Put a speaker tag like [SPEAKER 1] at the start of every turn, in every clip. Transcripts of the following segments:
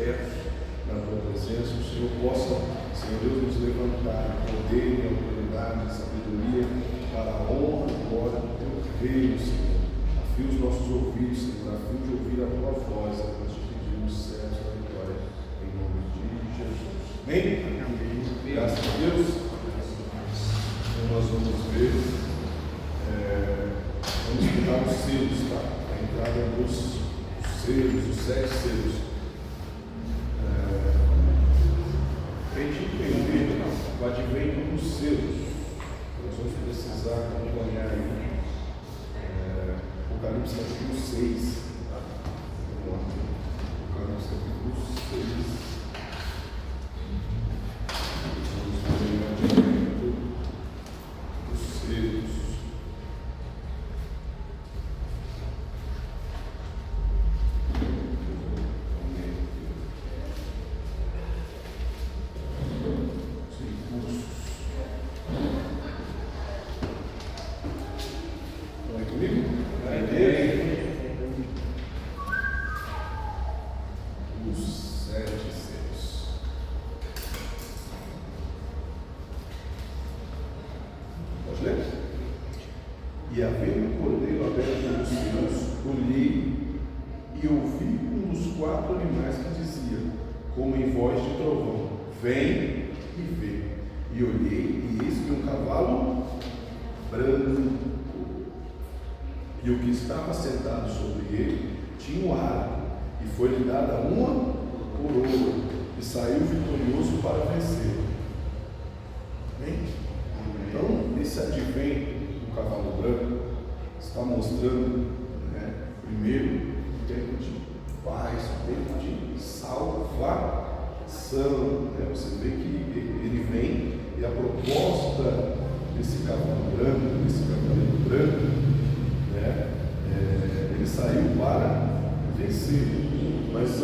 [SPEAKER 1] quietos na tua presença, que o Senhor possa, Senhor Deus, nos levantar em poder, em autoridade, em sabedoria, para a honra e glória do teu reino, Senhor. Afia os nossos ouvidos, Senhor, a fim de ouvir a tua voz, é nós te pedimos certo da vitória, em nome de Jesus. Amém? Graças a Deus. Então nós vamos ver, vamos estudar os selos, tá? A entrada dos selos, os 7 selos. Para a gente entender o advento dos selos, nós vamos precisar acompanhar aí Apocalipse capítulo 6. Tá? Vamos lá. Apocalipse capítulo 6. Vamos ver o advento dos selos. E havendo o cordeiro aberto nos céus, olhei e ouvi um dos 4 animais que dizia, como em voz de trovão, vem e vê. E olhei, e eis que um cavalo branco, e o que estava sentado sobre ele tinha um arco, e foi-lhe dada uma coroa, e saiu vitorioso para vencer. Amém? Então, esse advento do cavalo branco está mostrando, primeiro, um tempo de paz, um tempo de salvação. Você vê que ele vem e a proposta desse cavalo branco, desse cavaleiro branco, ele saiu para vencer, mas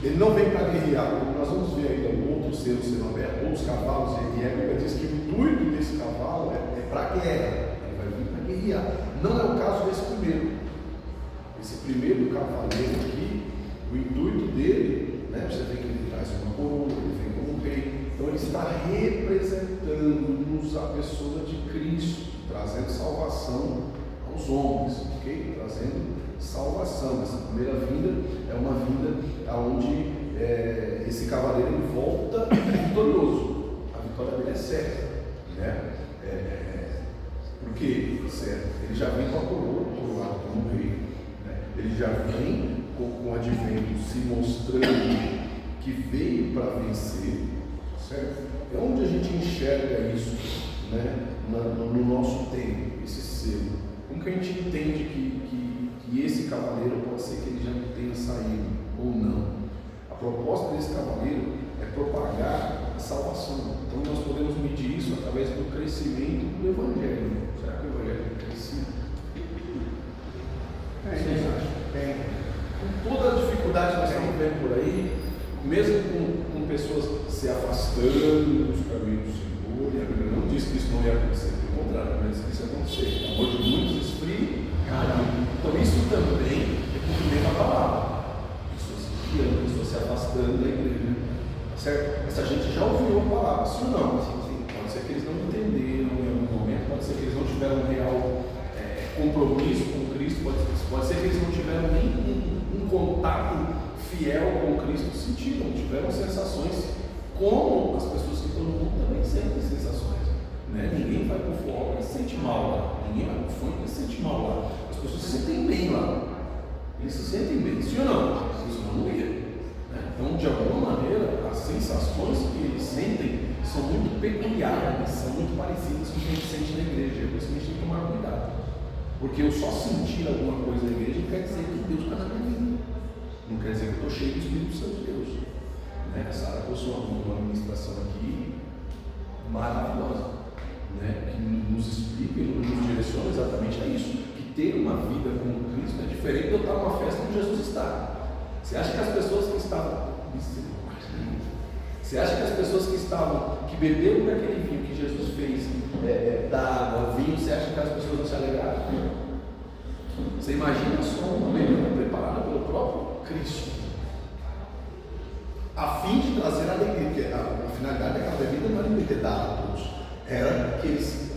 [SPEAKER 1] ele não vem para guerrear. Nós vamos ver ainda outros selos sendo abertos, outros cavalos, e a Bíblia diz que o intuito desse cavalo é para a guerra, ele vai vir para guerrear. Não é o caso desse primeiro. Esse primeiro cavaleiro aqui, o intuito dele, você vê que ele traz uma coroa, ele vem como um rei. Então ele está representando-nos a pessoa de Cristo, trazendo salvação aos homens, ok? Trazendo salvação. Essa primeira vinda é uma vinda onde esse cavaleiro ele volta vitorioso. A vitória dele é certa, porque ele já vem com a coroa coroado como rei, ele já vem com o advento se mostrando que veio para vencer, certo? É onde a gente enxerga isso, no nosso tempo, esse selo. Como que a gente entende que esse cavaleiro pode ser que ele já tenha saído ou não? A proposta desse cavaleiro é propagar a salvação. Então nós podemos medir isso através do crescimento do Evangelho. Será que o Evangelho cresce? Vocês acham? Com toda a dificuldade que nós estamos vendo por aí, mesmo com pessoas se afastando dos caminhos do Senhor, e a Bíblia não diz que isso não ia acontecer, pelo contrário, mas que isso ia acontecer. O amor de muitos esfria. Então isso também é cumprimento da palavra. Pessoas se criando, pessoas se afastando da igreja. Certo? Essa gente já ouviu a palavra, sim ou não? Sim. Pode ser que eles não entenderam em algum momento, pode ser que eles não tiveram um real compromisso com Cristo, pode ser que eles não tiveram nem um contato fiel com Cristo, sentiram, tiveram sensações, como as pessoas que estão no mundo também sentem sensações. Ninguém vai com fogo e se sente mal lá, ninguém vai com fome e se sente mal lá. As pessoas se sentem bem lá, eles se sentem bem, sim ou não? Isso não ia. Então, de alguma maneira, as sensações que eles sentem são muito peculiares, são muito parecidas com o que a gente sente na igreja. Por isso que a gente tem que tomar cuidado. Porque eu só sentir alguma coisa na igreja não quer dizer que Deus está na minha vida. Não quer dizer que eu estou cheio do Espírito Santo de Deus. A Sara possuiu uma ministração aqui maravilhosa, que nos explica e nos direciona exatamente a isso. Que ter uma vida com Cristo é diferente de eu estar numa festa onde Jesus está. Você acha que as pessoas que estavam que beberam daquele vinho que Jesus fez, da água, vinho, você acha que as pessoas não se alegraram? Você imagina só uma bebida preparada pelo próprio Cristo,
[SPEAKER 2] a fim de trazer alegria, porque a finalidade daquela bebida não era embebedar a todos, era que eles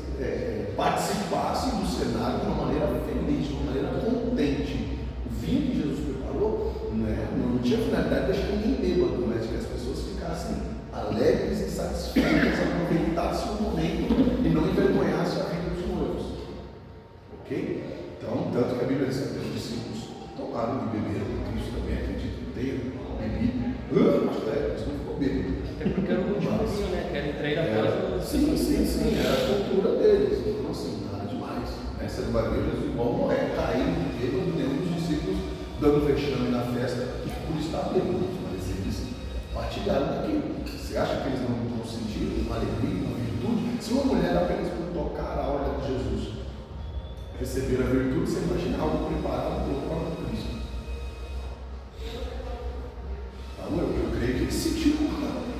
[SPEAKER 2] participassem do cenário de uma maneira feliz, de uma maneira contente. O vinho que Jesus preparou não tinha finalidade de deixar ninguém bêbado, mas que as pessoas ficassem alegres e satisfeitas, aproveitassem o momento e não envergonhassem a vida dos noivos. Ok? Então, tanto que a Bíblia diz que os discípulos tomaram de beber, Cristo também acredito que tenha bebido. Mas não ficou bêbado.
[SPEAKER 3] Até porque era o último vinho, né? Que era entregue após.
[SPEAKER 2] Sim, era a cultura deles. Então, assim, nada demais. Você não vai ver Jesus igual Noé, caindo bêbado, nenhum dos discípulos dando vexame na festa por estar bêbado. Mas eles partilharam daquilo. Você acha que eles não vão sentir uma alegria, uma virtude? Se uma mulher apenas por tocar a orla de Jesus receber a virtude, você imagina algo preparado pelo próprio Cristo. Então, eu creio que ele sentiu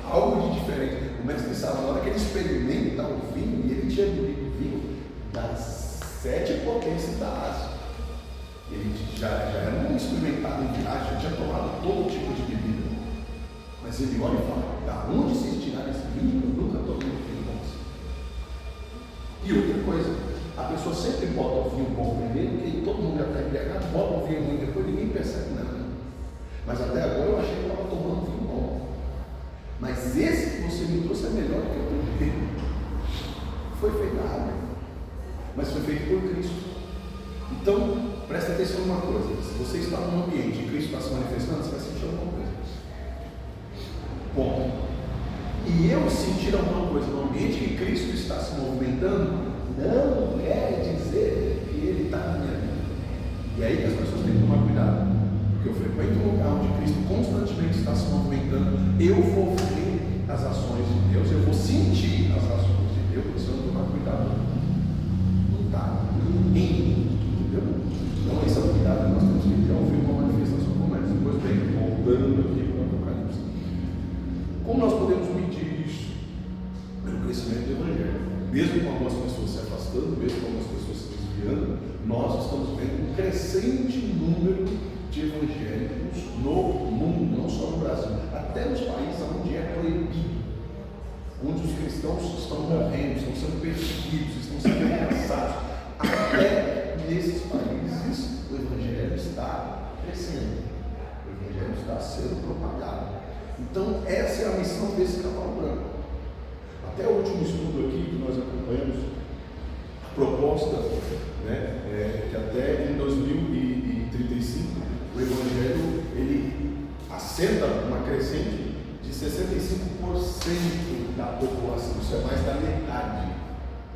[SPEAKER 2] algo de diferente. O mestre Sala, na hora que ele experimenta o vinho, e ele tinha bebido vinho das 7 potências da Ásia. Ele já era um experimentado em viagem, já tinha tomado todo tipo de bebida. Mas ele olha e fala: da onde vocês tiraram esse vinho? Eu nunca tomei um vinho como esse. E outra coisa, a pessoa sempre bota o vinho bom primeiro, porque todo mundo já está embriagado, bota o vinho ruim depois, ninguém percebe nada. Mas até agora eu achei que estava tomando vinho bom. Mas esse que você me trouxe é melhor do que o primeiro. Foi feito a água, mas foi feito por Cristo. Então, presta atenção numa coisa: se você está num ambiente e Cristo está se manifestando, você vai sentir alguma coisa. Bom, e eu sentir alguma coisa no ambiente que Cristo está se movimentando, não quer dizer que Ele está na minha vida. E aí que as pessoas têm que tomar cuidado. Porque eu frequento um lugar onde Cristo constantemente está se movimentando, eu vou ver as ações de Deus, eu vou sentir as ações de Deus, você não tomar cuidado. Não está em mim, entendeu? Então esse é o cuidado que nós temos que ter ao ver uma manifestação como essa. Depois bem, voltando aqui para o Apocalipse. Como nós podemos medir isso? Pelo crescimento do Evangelho. Mesmo com algumas pessoas se afastando, mesmo com algumas pessoas se desviando, nós estamos vendo um crescente número de evangélicos no mundo, não só no Brasil, até nos países onde é proibido, onde os cristãos estão morrendo, estão sendo perseguidos, estão sendo ameaçados. Até nesses países o evangelho está crescendo, o evangelho está sendo propagado. Então essa é a missão desse cavalo branco. Até o último estudo aqui que nós acompanhamos, a proposta, que até em 2035 o Evangelho ele assenta uma crescente de 65% da população, isso é mais da metade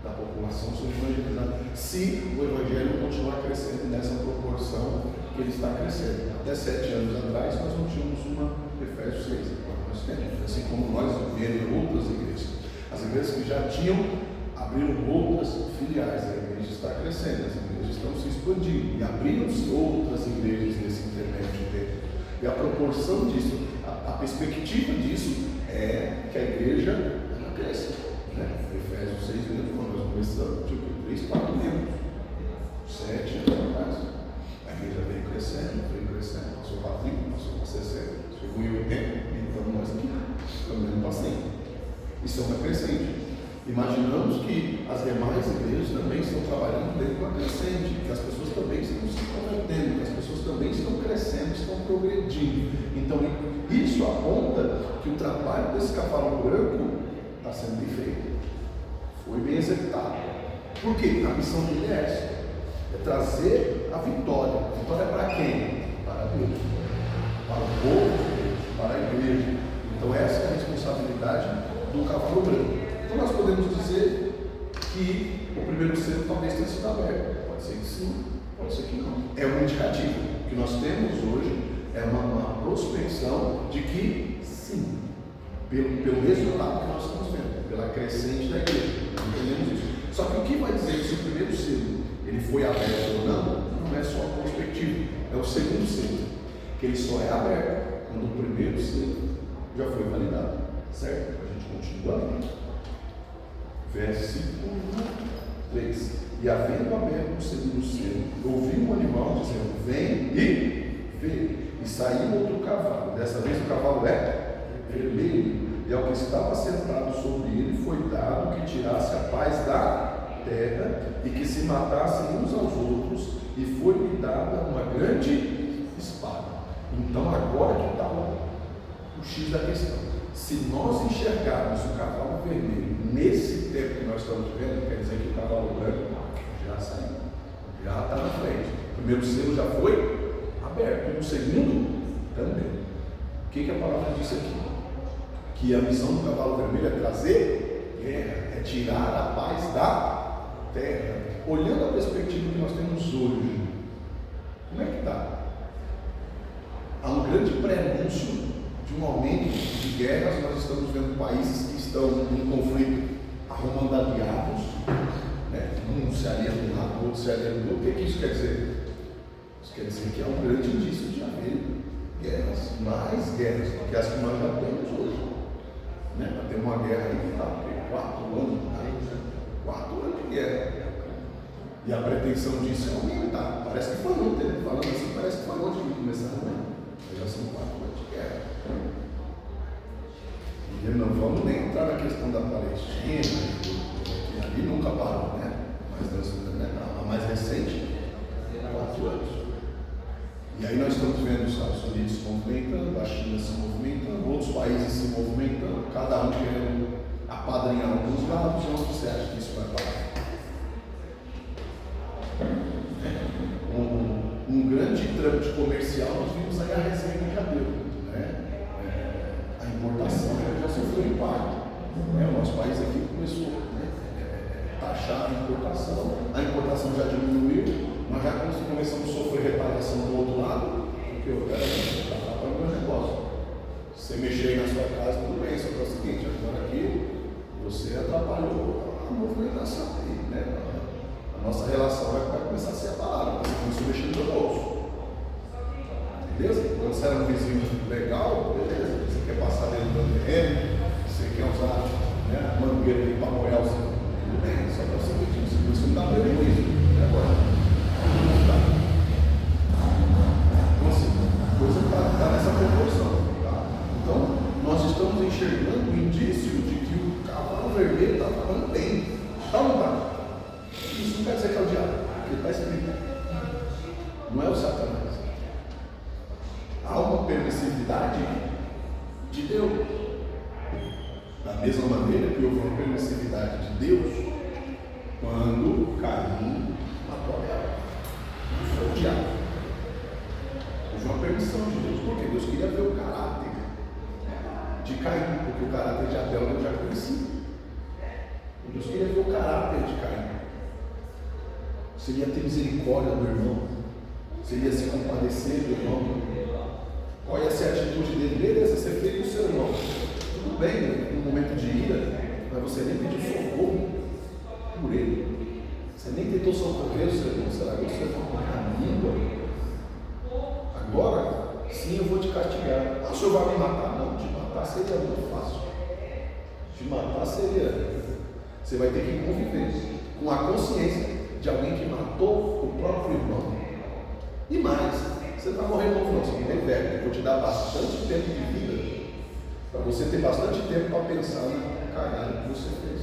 [SPEAKER 2] da população sendo evangelizada, se o Evangelho continuar crescendo nessa proporção que ele está crescendo. Até 7 anos atrás nós não tínhamos uma Efésios 6, agora nós temos, assim como nós vemos outras igrejas. As igrejas que já tinham abriram outras filiais, a igreja está crescendo, as igrejas estão se expandindo e abriram-se outras igrejas nesse intermédio de tempo. E a proporção disso, a perspectiva disso é que a igreja ela cresce. Efésios 6 mesmo, quando nós começamos, tinha 3, 4 membros, 7 anos atrás. A igreja veio crescendo, passou para 30, passou para 60, chegou em 80, então nós aqui caminhando para 100. Isso é uma crescente. Imaginamos que as demais igrejas também estão trabalhando dentro de uma crescente, que as pessoas também estão se convertendo, que as pessoas também estão crescendo, estão progredindo. Então, isso aponta que o trabalho desse cavalo branco está sendo bem feito, foi bem executado. Por quê? A missão dele é essa: é trazer a vitória. A vitória é para quem? Para Deus, para o povo de Deus, para a igreja. Então, essa é a responsabilidade do cavalo branco. Então nós podemos dizer que o primeiro selo talvez tenha sido aberto. Pode ser que sim, pode ser que não. É um indicativo. O que nós temos hoje é uma prospecção de que sim, pelo resultado que nós estamos vendo, pela crescente da igreja. Entendemos isso. Só que o que vai dizer se o primeiro selo ele foi aberto ou não é só a perspectiva, é o segundo selo, que ele só é aberto quando o primeiro selo já foi validado. Certo? A gente continua. Versículo 3: E havendo aberto o segundo selo, ouvi um animal dizendo: vem e vê. E saiu outro cavalo. Dessa vez o cavalo é vermelho, e ao que estava sentado sobre ele foi dado que tirasse a paz da terra e que se matassem uns aos outros, e foi-lhe dada uma grande espada. Então agora que está o X da questão. Se nós enxergarmos o cavalo vermelho nesse tempo que nós estamos vivendo, quer dizer que o cavalo branco já saiu, já está na frente. O primeiro selo já foi aberto, e o segundo também. O que a palavra diz aqui? Que a missão do cavalo vermelho é trazer guerra, é tirar a paz da terra. Olhando a perspectiva que nós temos hoje, como é que está? Há um grande prenúncio de um aumento de guerras. Nós estamos vendo países que estão em conflito arrumando aliados, né? Um se alia de um lado, o outro se alia do outro. O que isso quer dizer? Isso quer dizer que há um grande indício de haver guerras, mais guerras do que as que nós já temos hoje, né? Nós temos uma guerra aí que está 4 anos, né? 4 anos de guerra. E a pretensão disso é aumentar. Parece que foi ontem, né? Falando assim, parece que foi ontem que começaram, né? Já são 4 anos de guerra. E não vamos nem entrar na questão da Palestina, que ali nunca parou, né? Mas a mais recente, 4 anos. E aí nós estamos vendo os Estados Unidos se movimentando, a China se movimentando, outros países se movimentando, cada um querendo apadrinhar alguns lados. E onde você acha que isso vai parar? Um grande trâmite comercial, nós vimos aí a resenha que já deu, né? A importação já sofreu impacto, né? O nosso país aqui começou, né? Taxar a importação já diminuiu, mas já começamos a sofrer retaliação do outro lado, porque eu quero tratar para o meu negócio. Você mexer aí na sua casa, tudo bem, só que é o seguinte, agora aqui você atrapalhou a movimentação aí, né? A nossa relação vai começar a ser abalada, você começou a mexer no seu bolso. Beleza? Quando você era um vizinho legal, beleza. Você quer passar dentro do terreno, você quer usar, né, a mangueira para molhar o seu. Tudo bem, só para o seguinte, você não está aprendendo isso. Agora, não está. Então, assim, a coisa está nessa proporção. Tá? Então, nós estamos enxergando o indício de que o cavalo vermelho está falando bem. Está ou não está? Isso não quer dizer que é o diabo, porque está escrito. Não é o Satanás. Há uma permissividade de Deus. Da mesma maneira que houve uma permissividade de Deus quando Caim matou Abel. Isso é o diabo. Houve uma permissão de Deus, porque Deus queria ver o caráter de Caim, porque o caráter de Abel eu já conheci. Deus queria ver o caráter de Caim. Seria ter misericórdia do irmão, seria se compadecer do irmão. Qual ia ser a atitude dele? Beleza, você fez o seu irmão. Tudo bem, no momento de ira, mas você nem pediu socorro por ele. Você nem tentou socorrer o seu irmão. Será que o seu irmão com a língua? Agora, sim, eu vou te castigar. Ah, o senhor vai me matar? Não, te matar seria muito fácil. Te matar seria. Você vai ter que conviver com a consciência de alguém que matou o próprio irmão. E mais, você não vai morrer novo, não, você vai morrer velho. Eu vou te dar bastante tempo de vida para você ter bastante tempo para pensar na cagada que você fez.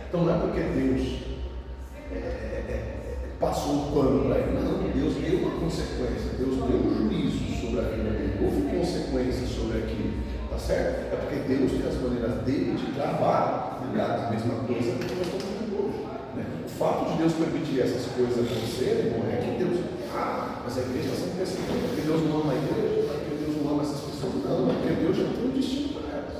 [SPEAKER 2] Então não é porque Deus passou um pano para ele, não. Deus deu uma consequência, Deus deu um juízo sobre a vida dele, houve consequências sobre aquilo, tá certo? É porque Deus tem as maneiras dele de trabalhar a mesma coisa que nós estamos vendo hoje. O fato de Deus permitir essas coisas acontecerem não é que Deus, mas a igreja está sempre pensando, porque Deus não ama a igreja, porque Deus não ama essas pessoas, não, é porque Deus já tem um destino para elas.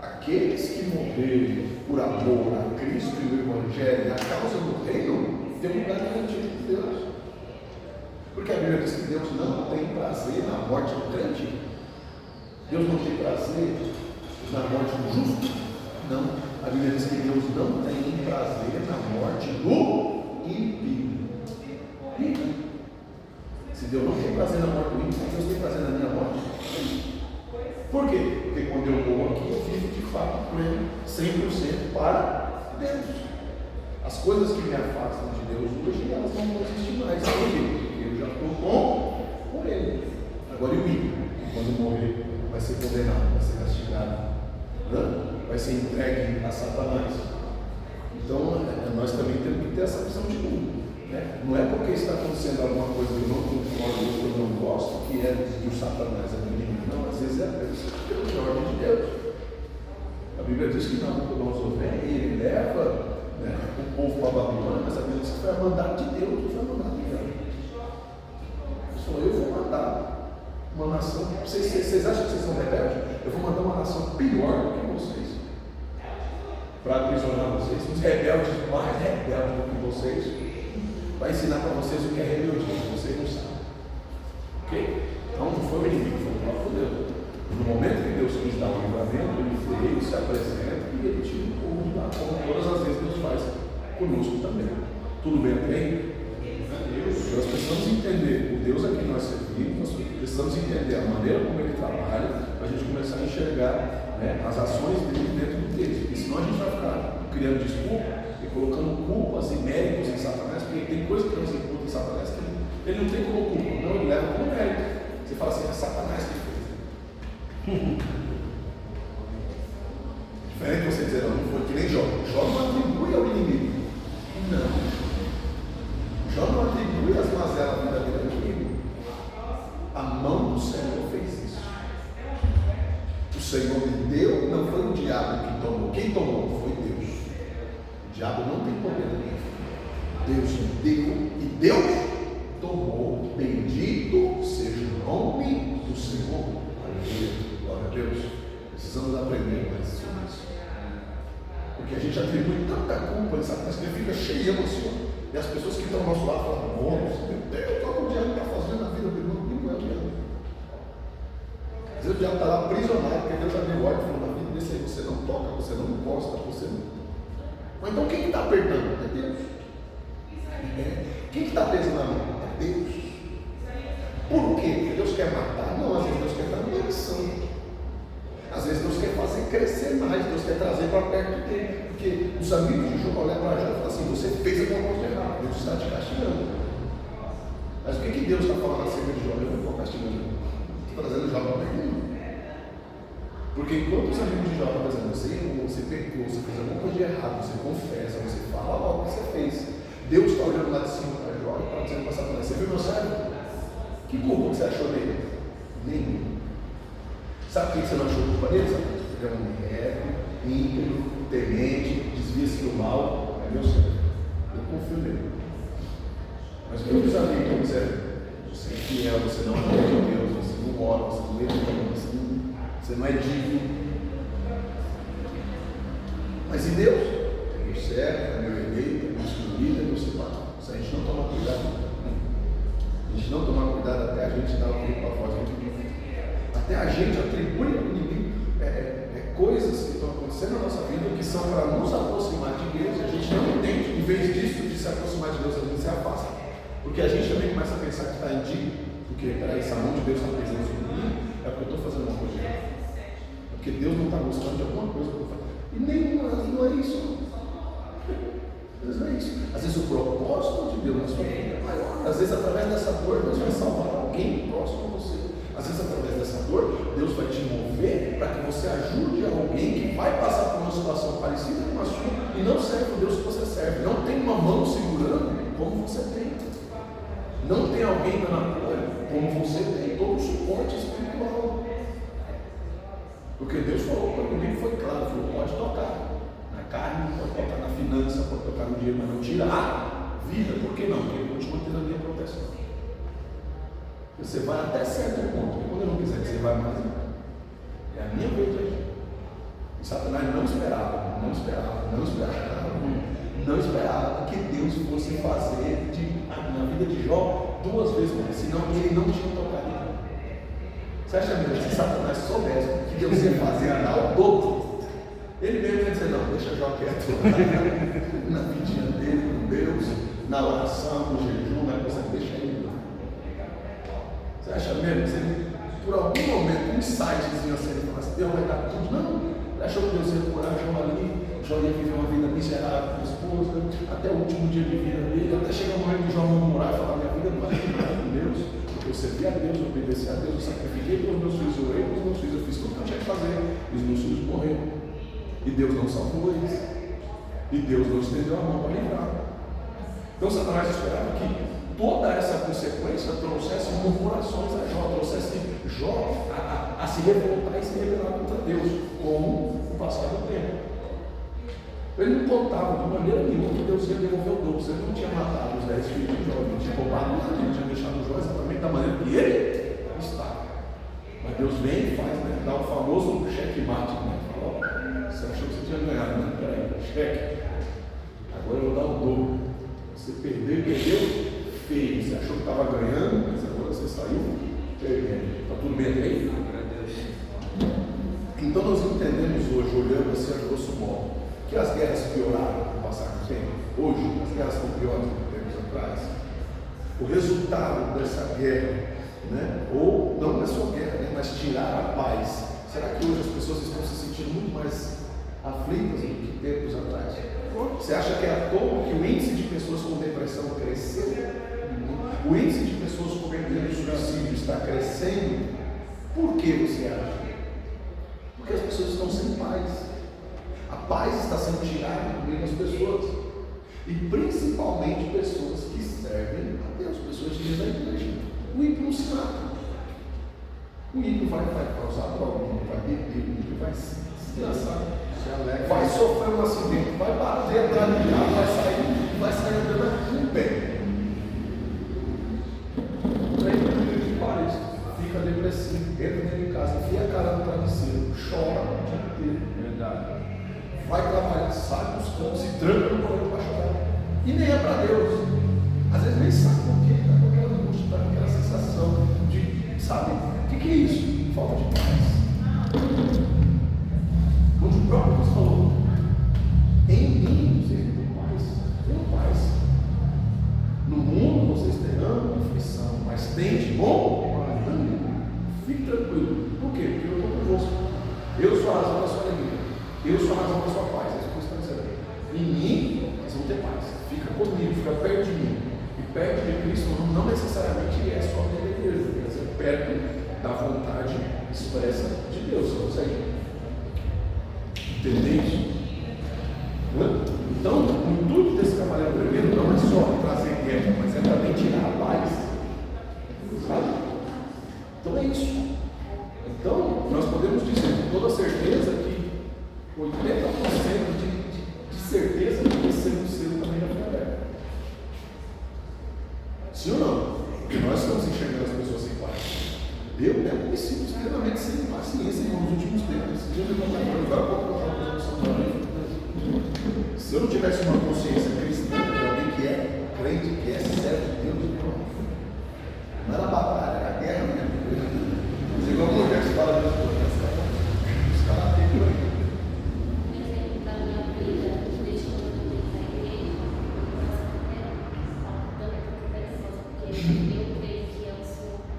[SPEAKER 2] Aqueles que morrerem por amor a Cristo e o Evangelho, a causa do reino, tem um lugar garantido de Deus. Porque a Bíblia diz que Deus não tem prazer na morte do crente. Deus não tem prazer na morte do justo. Não. A Bíblia diz que Deus não tem prazer na morte do ímpio. Se Deus não tem prazer na morte do ímpio, Deus tem prazer na minha morte. Por quê? Porque quando eu morro aqui, eu vivo de fato pleno, 100% para Deus. As coisas que me afastam de Deus hoje, elas não vão existir mais. Por quê? Porque eu já estou com Ele. Agora, e o ímpio, quando morrer, vai ser condenado a Satanás. Então, nós também temos que ter essa visão de mundo. Né? Não é porque está acontecendo alguma coisa que eu não concordo ou que eu não gosto que é do Satanás, é do inimigo. Não, às vezes é pela ordem de Deus. A Bíblia diz que Nabucodonosor vem e ele leva, né, o povo para a Babilônia, mas a Bíblia diz que foi a mandado de Deus, não foi a mandado de Deus. Só eu vou mandar uma nação. Vocês acham que vocês são rebeldes? Eu vou mandar uma nação pior do que vocês para aprisionar vocês, os rebeldes mais rebeldes do que vocês, vai ensinar para vocês o que é rebeldia, vocês não sabem. Ok? Então não foi o inimigo, foi o próprio Deus. No momento que Deus quis dar um livramento, ele veio, se apresenta e ele tira o povo de lá, como todas as vezes Deus faz conosco também. Tudo bem até aí? Nós precisamos entender o Deus a quem nós servimos, nós precisamos entender a maneira como ele trabalha, para a gente começar a enxergar, né, as ações dele dentro do texto. Porque senão a gente vai ficar criando desculpa e colocando culpas e méritos em Satanás, porque tem coisa que nós imputam em Satanás que ele não tem como culpa, não, ele leva como mérito. Você fala assim, é Satanás que fez. Diferente de você dizer, não foi que nem Jó. Jó não atribui ao inimigo. Não. Jó não atribui as mazelas da vida dele ao inimigo. A mão do Senhor fez isso. O Senhor me deu, não foi o diabo que tomou. Quem tomou foi Deus. O diabo não tem poder na minha vida. Deus me deu e Deus tomou. Bendito seja o nome do Senhor. Aleluia. Glória a Deus. Precisamos aprender mais sobre isso. Porque a gente atribui tanta culpa de Satanás que ele fica cheio de emoção. E as pessoas que estão ao nosso lado falam, nossa, meu Deus, olha o diabo está fazendo na vida dele. Não é o diabo. Às vezes o diabo está lá aprisionado, porque Deus já deu ordem, falou, na vida desse aí você não toca, você não encosta, você não. Mas então quem está apertando? É Deus. Quem está pesando na mão? É Deus. Por quê? Porque Deus quer matar? Não, às vezes Deus quer dar uma lição. Às vezes Deus quer fazer crescer mais, Deus quer trazer para perto dele. Porque os amigos de Jó olham para Jó e falam assim, você fez alguma coisa errada, Deus está te castigando. Mas o que Deus está falando acerca de Jó? Eu não estou castigando. Estou trazendo Jó para perto. Porque enquanto os amigos de Jó estão dizendo, você pecou, você fez alguma coisa de errado, você confessa, você fala logo o que você fez. Deus está olhando lá de cima para Jó e está dizendo para Satanás, você viu meu servo? Que culpa que você achou dele? Nenhum. Sabe por que você não achou culpa dele? Sabe? Ele é um reto, íntegro, temente, desvia-se do mal. É meu servo. Eu confio nele. Mas o que os amigos estão dizendo? Você é fiel, você não é de Deus, você não ora, você não lê, você não é digno. Mas em Deus? É meu servo, é meu eleito, é meu escolhido, é meu separado. Se a gente não tomar cuidado, a gente não tomar cuidado, até a gente dar o grito para fora. Até a gente atribui ao inimigo coisas que estão acontecendo na nossa vida que são para nos aproximar de Deus e a gente não entende. Em vez disso, de se aproximar de Deus, a gente se afasta. Porque a gente também começa a pensar que está em dia. Porque, peraí, se a mão de Deus está presente sobre mim, é porque eu estou fazendo uma coisa errada. É porque Deus não está gostando de alguma coisa que eu estou fazendo. E não é isso. Não é isso. Às vezes o propósito de Deus na sua vida é maior. Às vezes, através dessa dor, Deus vai salvar alguém próximo a você. Às vezes, através dessa dor, Deus vai te mover para que você ajude alguém que vai passar por uma situação parecida com a sua e não serve o Deus que você serve. Não tem uma mão segurando como você tem. Não tem alguém dando apoio como você tem. Todo o suporte espiritual. Porque Deus falou para mim, foi claro, falou, pode tocar na carne, pode tocar na finança, pode tocar no dinheiro, mas não tira a vida. Por que não? Porque eu continuo tendo a minha proteção. Você vai até certo ponto, e quando eu não quiser que você vá mais, é a minha vez de agir. E Satanás não esperava que Deus fosse fazer na vida de Jó 2 vezes mais, senão ele não tinha tocado em mim. Você acha mesmo que se Satanás soubesse que Deus ia fazer ao dobro, ele mesmo ia dizer, não, deixa Jó quieto na vidinha dele com Deus, na oração, no jejum, na coisa, deixa ele. Você acha mesmo? Você, por algum momento, um insightzinho assim, ele fala assim, Deus vai dar tudo. Não, ele achou que Deus ia curar Jó ali, Jó ia viver uma vida miserável com a esposa, até o último dia de vida dele, até chegar o momento de Jó murmurar e falar, minha vida não vale nada com Deus, porque eu servi a Deus, eu obedeci a Deus, eu sacrifiquei pelos meus filhos, eu orei pelos meus filhos, eu fiz tudo que eu tinha que fazer, e os meus filhos morreram.
[SPEAKER 1] E Deus não salvou eles. E Deus não estendeu a mão para livrar. Então Satanás esperava que toda essa consequência trouxesse murmurações a Jó, trouxesse Jó a se revoltar e se rebelar contra Deus, como o passar do tempo. Ele não contava de maneira nenhuma que Deus ia devolver o dobro. Ele não tinha matado os 10 filhos de Jó, não tinha roubado nada, ele tinha deixado Jó exatamente da maneira que ele estava. Mas Deus vem e faz, né? Dá o famoso checkmate, né? Fala, ó, você achou que você tinha ganhado, né? Peraí, cheque. Agora eu vou dar o dobro. Você perdeu, feio. Você achou que estava ganhando, mas agora você saiu perdendo. Está tudo bem aí? Então nós entendemos hoje, olhando assim a grosso modo, que as guerras pioraram com o passar do tempo. Hoje, as guerras estão piores do que tempos atrás. O resultado dessa guerra, né? Ou não é só guerra, né? Mas tirar a paz. Será que hoje as pessoas estão se sentindo muito mais aflitas do que tempos atrás? Você acha que é à toa que o índice de pessoas com depressão cresceu? O índice de pessoas cometendo suicídio está crescendo? Por que você acha? Porque as pessoas estão sem paz. A paz está sendo tirada do meio das pessoas. E principalmente pessoas que servem a Deus, pessoas que vivem da igreja. O ímpio não se mata. O ímpio vai causar problema, vai beber, o ímpio vai se desgraçar. Vai sofrer um acidente, vai bater atrás do carro, vai sair andando com o pé. Fica depressivo, entra dentro de casa, enfia a cara no travesseiro, chora o dia inteiro. Verdade. Vai trabalhar, sai dos cantos, se tranca no banheiro para chorar. E nem é para Deus. Às vezes nem sabe por quê, está com aquela angústia, está com aquela sensação de, sabe, o que é isso? Falta de paz. Como o próprio Deus falou, em mim vocês têm paz. Tenham paz. No mundo vocês terão aflição, mas tende bom ânimo. Fique tranquilo. Por quê? Porque eu estou convosco. Eu sou a razão da sua alegria. Eu sou a razão da sua paz. É isso que você está dizendo. Em mim vocês vão ter paz. Fica comigo, fica perto de mim. E perto de Cristo não necessariamente é só a igreja, quer dizer, perto da vontade expressa de Deus. Você entende isso? Então, o intuito desse cavaleiro primeiro não é só trazer guerra, mas é também tirar a paz. Sabe? Então é isso. Então, nós podemos dizer com toda certeza que 80% de certeza que esse cedo também já foi aberto. Sim ou não? Porque nós estamos enxergando as pessoas sem paz. Eu me sinto extremamente sem paciência nos últimos tempos. Se eu não tivesse uma consciência cristã de alguém que é crente, que é servo de Deus, não era batalha, era guerra mesmo. Mas igual o Moisés fala de os caras têm por aí.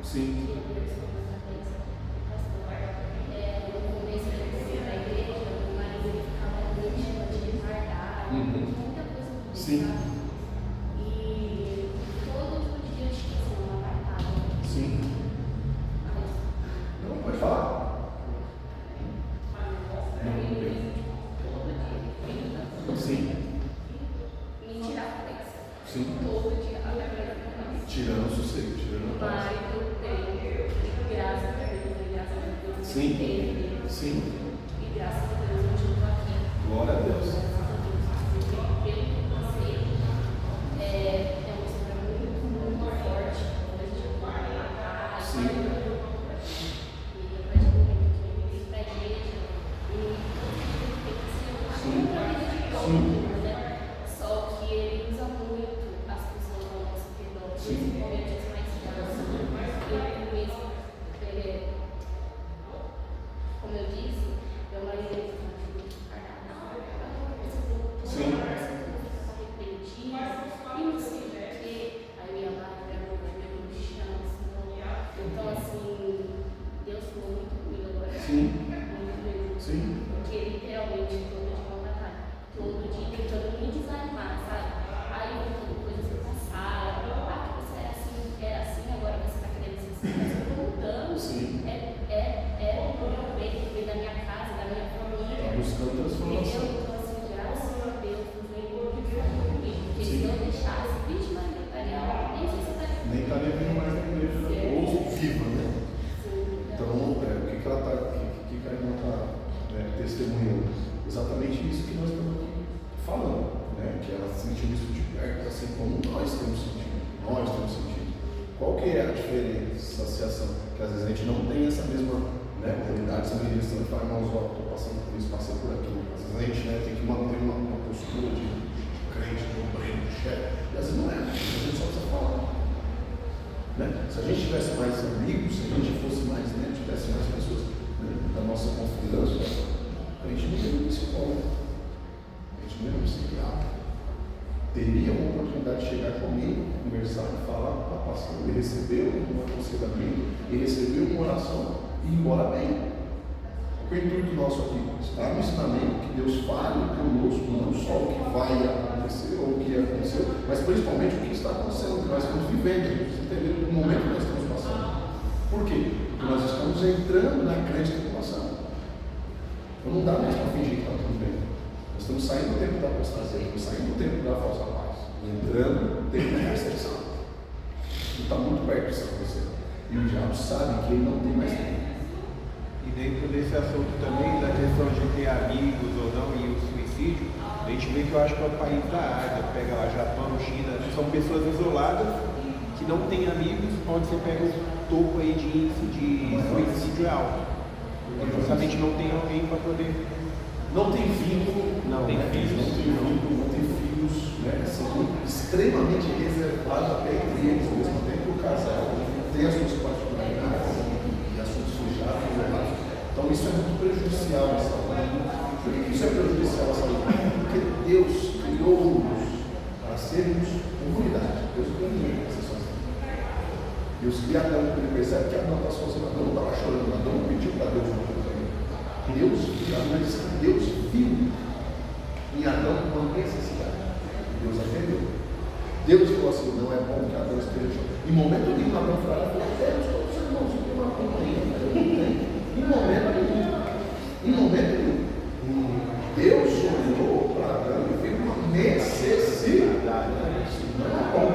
[SPEAKER 1] Sim. Sim.
[SPEAKER 4] E todo dia eu tinha uma batalha.
[SPEAKER 1] Sim. Não, pode falar. Sim.
[SPEAKER 4] Me tirar a cabeça.
[SPEAKER 1] Sim.
[SPEAKER 4] Todo dia a cabeça.
[SPEAKER 1] Tirando o sossego, tirando a paz.
[SPEAKER 4] Mas eu tenho, graças a Deus,
[SPEAKER 1] Sim.
[SPEAKER 4] Deus.
[SPEAKER 1] Sim.
[SPEAKER 4] E graças a Deus eu estou aqui.
[SPEAKER 1] Glória a Deus.
[SPEAKER 4] Só que ele usa muito as pessoas ao nosso redor, principalmente as mais próximas. Eu mesmo, como eu disse, meu marido é muito carnal.
[SPEAKER 1] Sim.
[SPEAKER 4] Arrependido, e não sei o que. Aí minha mãe no chão. Então, assim, Deus falou muito comigo agora.
[SPEAKER 1] Sim.
[SPEAKER 4] Muito mesmo.
[SPEAKER 1] Sim.
[SPEAKER 4] Porque literalmente todo dia uma batalha. Todo dia tentando me desanimar, sabe? Aí eu contando coisas do passado. Ah, que você era assim, agora você está querendo ser assim. Mas eu estou mudando.
[SPEAKER 1] Sim.
[SPEAKER 4] É o meu bem, da minha casa, da minha família.
[SPEAKER 1] Está buscando transformação.
[SPEAKER 2] que é a diferenciação? Que às vezes a gente não tem essa mesma, né, oportunidade, essa mesma questão de falar, irmãos, estou passando por isso, passei por aquilo. Às vezes a gente, né, tem que manter uma postura de crente, de obreiro, de chefe. E às vezes não é, a gente só precisa falar. Né? Se a gente tivesse mais amigos, se a gente fosse mais, né, tivesse mais pessoas, né, da nossa confiança, a gente não teria um psicólogo, a gente não teria um psiquiatra. Teria uma oportunidade de chegar comigo, conversar, falar com a pastor, ele recebeu um aconselhamento, ele recebeu uma oração e ir embora bem. O intuito nosso aqui está no ensinamento que Deus fale conosco, não só o que vai acontecer ou o que aconteceu, mas principalmente o que está acontecendo, o que nós estamos vivendo, entender o momento que nós estamos passando. Por quê? Porque nós estamos entrando na grande tribulação. Então não dá mais para fingir que está tudo bem. Nós estamos saindo do tempo da apostasia, estamos saindo do tempo da falsa paz, entrando no tempo da perseguição. E está muito perto disso acontecer. E o diabo sabe que ele não tem mais tempo.
[SPEAKER 5] E dentro desse assunto também, da questão de ter amigos ou não e o suicídio, a gente vê que eu acho que é o país da Ásia, pega lá Japão, China, são pessoas isoladas que não têm amigos, onde você pega o topo aí de índice de suicídio alto. Porque justamente não tem alguém para poder.
[SPEAKER 2] Não tem vínculo,
[SPEAKER 5] Não tem filhos.
[SPEAKER 2] não tem filhos, né? São extremamente reservados até entre eles, mesmo até entre o casal, tem as suas particularidades e assuntos fechados, isolados. Então isso é muito prejudicial à saúde. Por que isso é prejudicial à saúde? Porque Deus criou-nos para sermos comunidade. Deus criou ninguém para ser sozinho. Deus cria Adão, ele percebe que Adão está sozinho, Adão não estava chorando, Adão não pediu para Deus uma coisa. Deus viu em Adão uma necessidade. Deus atendeu. Deus falou assim: não é bom que Adão esteja chorando. Em momento nenhum, Adão falou: Deus, todos os irmãos têm uma companhia, mas eu não tenho. Em momento nenhum. Deus olhou para Adão e viu uma necessidade. Isso não é bom.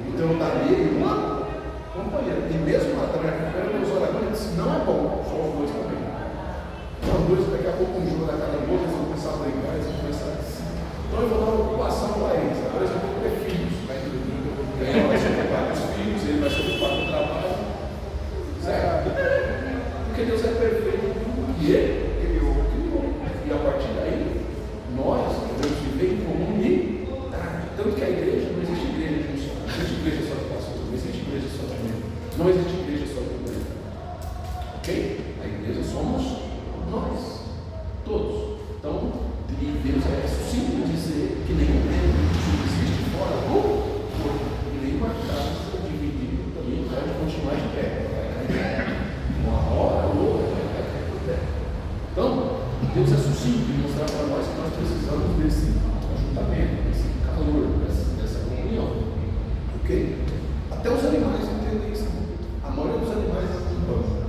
[SPEAKER 2] Então eu daria uma companhia. E mesmo Adão era Deus olha agora e disse: não é bom, só os dois também. Então, dois, daqui a pouco um jogo na cara do outro, eles vão começar a brincar, eles vão começar a dizer. Então eu vou dar uma ocupação para eles. Agora eles vão ter filhos. Ele vai se ocupar com os filhos, ele vai se ocupar com o trabalho. Certo? Porque Deus é perfeito e ele criou. E a partir daí, nós devemos viver em comunidade. Tanto que a igreja não existe igreja de um só. Não existe igreja só de pastor, não existe igreja só de membro. Não existe igreja só de membro. Ok? A igreja somos nós, todos. Então, Deus é simples dizer que nenhum membro subsiste fora do corpo. E nenhuma casa dividida também pode continuar de pé. Uma hora ou outra vai cair por terra. Então, Deus é sucinto em mostrar para nós que nós precisamos desse ajuntamento, desse calor, dessa comunhão. Ok? Até os animais entendem isso. A maioria dos animais é urbana.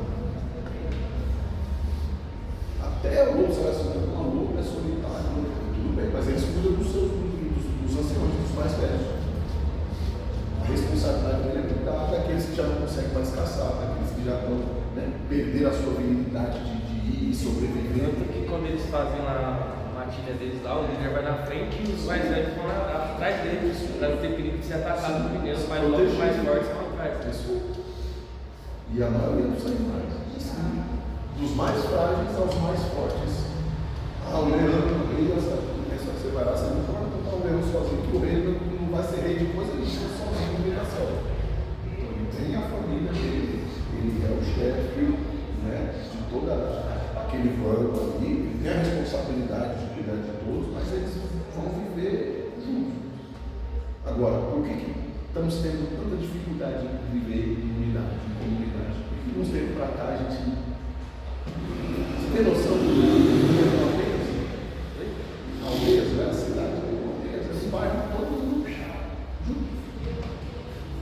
[SPEAKER 2] Até o lobo selecionado com o lobo é solitário, tudo bem, mas eles cuidam dos anciões, dos mais velhos. A responsabilidade dele é cuidar daqueles que já não conseguem mais caçar, daqueles que já estão, né, perder a sua habilidade de ir e sobreviver.
[SPEAKER 3] Tanto que quando eles fazem lá a matilha deles lá, o líder vai na frente e os mais velhos vão atrás deles, para não ter perigo de ser atacado por eles, mas logo os mais fortes vão atrás.
[SPEAKER 2] E a maioria dos animais. Dos mais frágeis aos mais fortes. O leão, você vai lá, você não pode botar o leão sozinho, que o rei não vai ser rei de coisa nenhuma sozinho no meio da selva. Então ele tem a família dele, ele é o chefe, né, de todo aquele bando ali, ele tem a responsabilidade de cuidar de todos, mas eles vão viver juntos. Agora, por que estamos tendo tanta dificuldade em viver em unidade, em comunidade? Porque uns tempos para cá a gente. Você tem noção do que é aldeias? Aldeias, não é a cidade, aldeias, é um bairro todo mundo junto.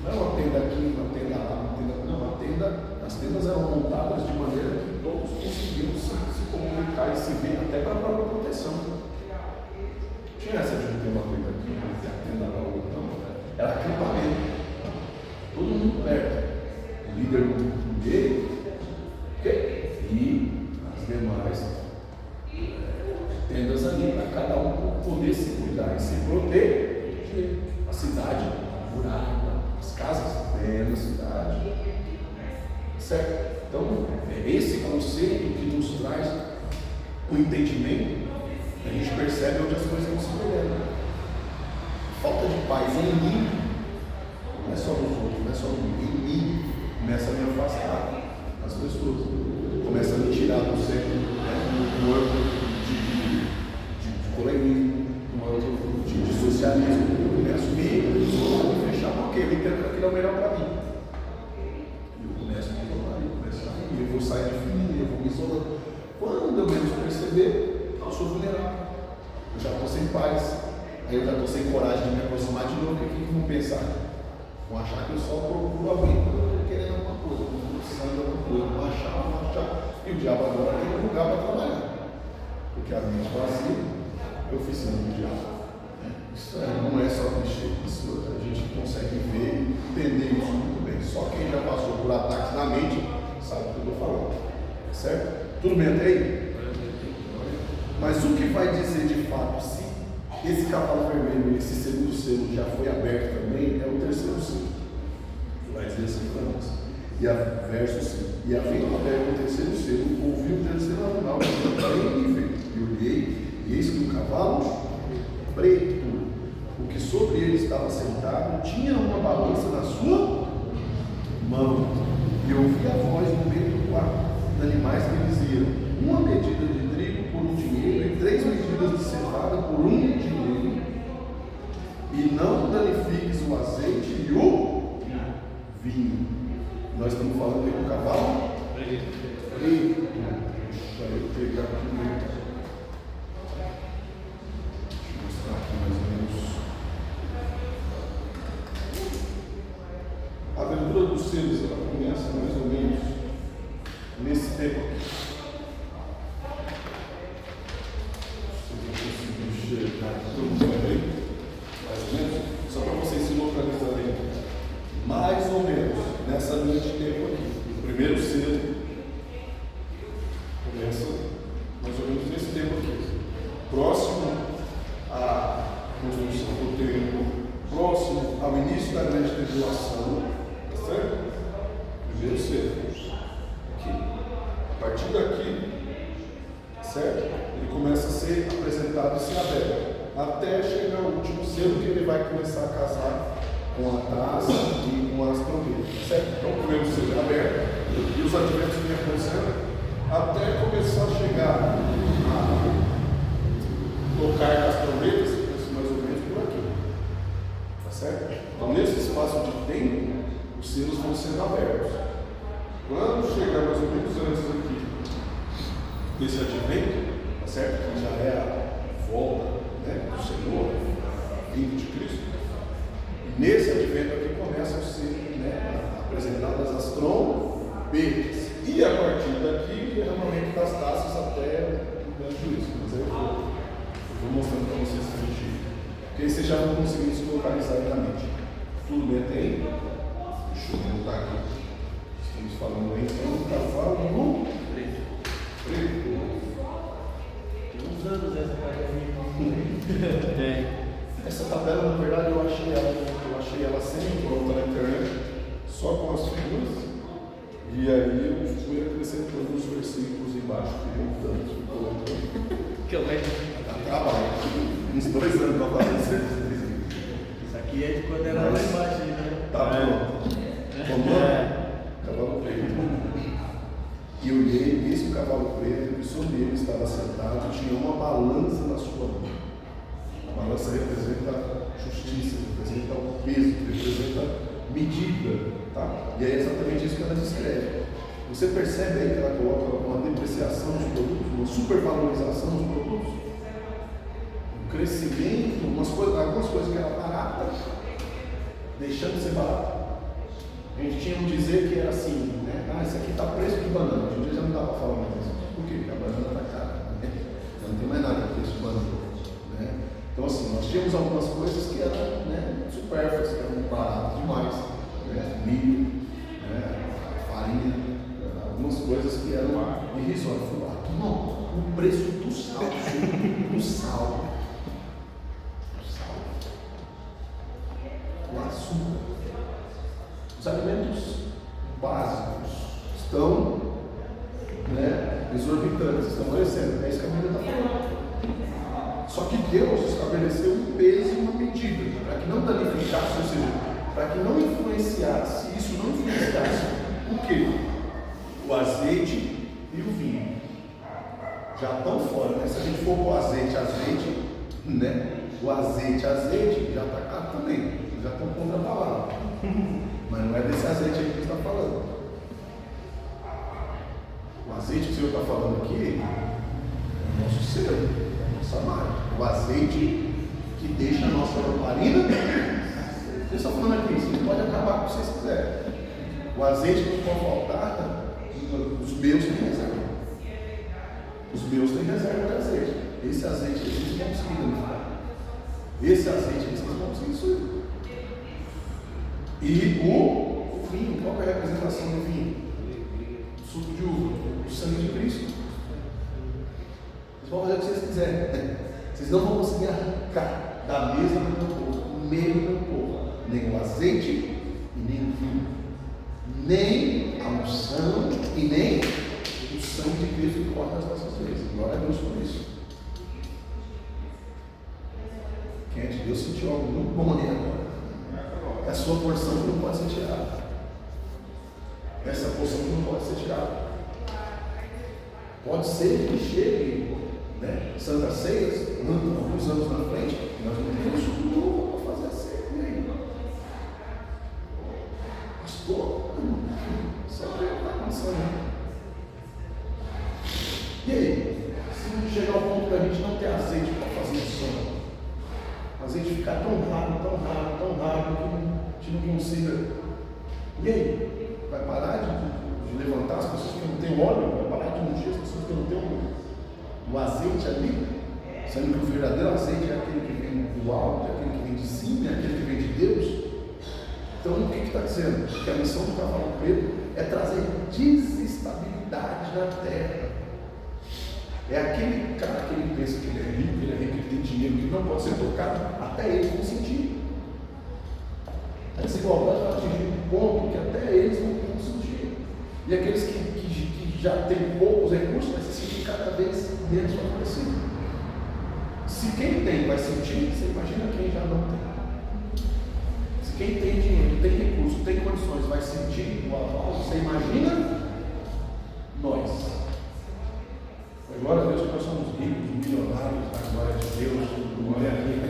[SPEAKER 2] Não é uma tenda aqui, uma tenda lá, uma tenda. Não, uma tenda. As tendas eram montadas de maneira que todos conseguiam se comunicar e se ver até para a própria proteção. Tinha essa de não ter uma coisa aqui, ter a tenda lá ou não. Era acampamento. Todo mundo perto. O líder no meio. Ok? E as demais tendas ali para cada um poder se cuidar e se proteger. A cidade murada, As casas tem na cidade. Certo? Então, é esse conceito que nos traz o entendimento, a gente percebe onde as coisas estão se perdendo. Falta de paz em mim, não é só nos outros, não é só em mim, começa a me afastar das pessoas, começa a me tirar do centro, do âmbito de coleguismo, do âmbito de socialismo. Eu começo a me fechar, porque eu entendo que aquilo é o melhor para mim. E eu começo a me isolar, eu vou sair de família, eu vou me isolando. Quando eu menos perceber, eu sou vulnerável, eu já estou sem paz. Aí eu já estou sem coragem de me aproximar de novo, porque o que vão pensar? Vão achar que eu só procuro alguém querendo alguma coisa, precisando de alguma coisa, vão achar. E o diabo agora tem um lugar para trabalhar. Porque a mente vazia é oficina do diabo. Isso não é só clichê, isso a gente consegue ver e entender isso muito bem. Só quem já passou por ataques na mente sabe o que eu estou falando. Certo? Tudo bem até aí? Mas o que vai dizer de fato se esse cavalo vermelho, esse segundo selo já foi aberto também, é o terceiro selo. Vai dizer assim para nós. E a verso 5. E havendo aberto o terceiro selo, ouvi o terceiro animal bem nível. E olhei, e eis que um cavalo preto, o que sobre ele estava sentado, tinha uma balança na sua mão. E ouvi a voz no meio do quarto de animais que diziam: uma medida de trigo por um dinheiro e 3 medidas de cevada por um dinheiro. E não danifiques o azeite e o vinho. Nós estamos falando de um cavalo preto. Deixa eu pegar aqui. Deixa eu mostrar aqui mais ou menos. A abertura dos selos ela começa mais ou menos nesse tempo aqui. Só para vocês se localizarem, mais ou menos nessa linha de tempo aqui. O primeiro selo começa mais ou menos nesse tempo aqui, próximo à construção do templo, próximo ao início da grande tribulação, tá certo? Primeiro selo aqui. A partir daqui, certo? Ele começa a ser apresentado e ser aberto, até chegar ao último selo, que ele vai começar a casar com a taça e com as trombetas, certo? Então, o primeiro selo é aberto, e os adventos vêm acontecendo, até começar a chegar a tocar as trombetas, mais ou menos por aqui, tá certo? Então, nesse espaço de tempo, os selos vão sendo abertos. Quando chegar mais ou menos antes aqui desse advento, tá certo? Que já é a volta, né, do Senhor, a vinda de Cristo. E nesse advento aqui começam a ser, né, apresentadas as trombetas. E a partir daqui, o derramamento das taças até o grande juízo. Mas eu vou mostrando para vocês esse sentido. Porque aí vocês já vão conseguir se localizar aí na mente. Tudo bem até aí? Deixa eu voltar aqui. Estamos falando aí então do cavalo preto.
[SPEAKER 3] Uns anos essa tabela.
[SPEAKER 2] Essa tabela, na verdade, eu achei ela sem pronta na internet, só com as figuras. E aí eu fui acrescentando os versículos embaixo,
[SPEAKER 3] Que eu vejo.
[SPEAKER 2] Dá trabalho. Uns 2 anos para fazer isso.
[SPEAKER 3] Isso aqui é de quando era lá embaixo, né?
[SPEAKER 2] Tá pronto. Cavalo preto. E olhei, eis que o cavalo preto, e sobre ele estava sentado, tinha uma balança na sua mão. A balança representa justiça, representa o peso, representa medida, tá? E é exatamente isso que ela descreve. Você percebe aí que ela coloca uma depreciação dos produtos, uma supervalorização dos produtos, um crescimento, algumas coisas que eram baratas, deixando de ser barato. A gente tinha um dizer que era assim, né? Isso aqui está preço de banana. Hoje em dia já não dá para falar mais isso. Por quê? Porque a banana está cara, né? Já não tem mais nada de preço de banana, né? Então, assim, nós tínhamos algumas coisas que eram, né, supérfluas, que eram baratas demais, né? Milho, né? Farinha, algumas coisas que eram irrisórias. Não, o preço do sal, do sal, o açúcar. Deus estabeleceu um peso e uma medida, para que não danificasse, ou seja, para que não influenciasse, isso não influenciasse o quê? O azeite e o vinho. Já estão fora, né? Se a gente for com o azeite, né? O azeite já está caro também, já estão contra a palavra. Mas não é desse azeite aí que ele está falando. O azeite que o Senhor está falando aqui é o nosso ser, a nossa marca. O azeite que deixa a nossa lamparina. Ele está falando aqui, você pode acabar com o que vocês quiserem. O azeite que não pode faltar, os meus têm reserva. Os meus têm reserva de azeite. Esse azeite vocês vão conseguir danificar. Esse azeite vocês vão conseguir subir. E o vinho, qual é a representação do vinho? O suco de uva, o sangue de Cristo. Vocês vão fazer o que vocês quiserem. Vocês não vão conseguir arrancar da mesa do meu povo, no meio do meu povo, nem o azeite e nem o vinho, nem a unção e nem o sangue de Cristo que corta nas nossas vezes. Glória a Deus por isso. Quem é de Deus sentiu algo muito bom ali agora. É a sua porção que não pode ser tirada. Essa porção que não pode ser tirada. Pode ser que chegue, né, Santa Ceias, alguns anos na frente, nós não temos suco de uva para fazer a ceia. E aí? Pastor, só que está acontecendo. E aí? Se chegar ao ponto da gente não ter azeite para fazer isso, o azeite ficar tão raro que a gente não consiga. E aí? Vai parar de levantar as pessoas que não têm óleo? Vai parar de ungir as pessoas que não têm o azeite ali? Sendo que o verdadeiro azeite é aquele que vem do alto, é aquele que vem de cima, é aquele que vem de Deus. Então o que está dizendo? Que a missão do cavalo preto é trazer desestabilidade na terra. É aquele cara que ele pensa que ele é rico, ele tem dinheiro, que não pode ser tocado, até eles vão sentir. A desigualdade vai atingir um ponto que até eles não vão sentir. E aqueles que já têm poucos recursos vai se sentir cada vez menos favorecido. Se quem tem vai sentir, você imagina quem já não tem. Se quem tem dinheiro, tem recurso, tem condições, vai sentir o aval, você imagina nós. Glória a Deus que nós somos ricos, milionários, a glória de Deus, glória a Deus,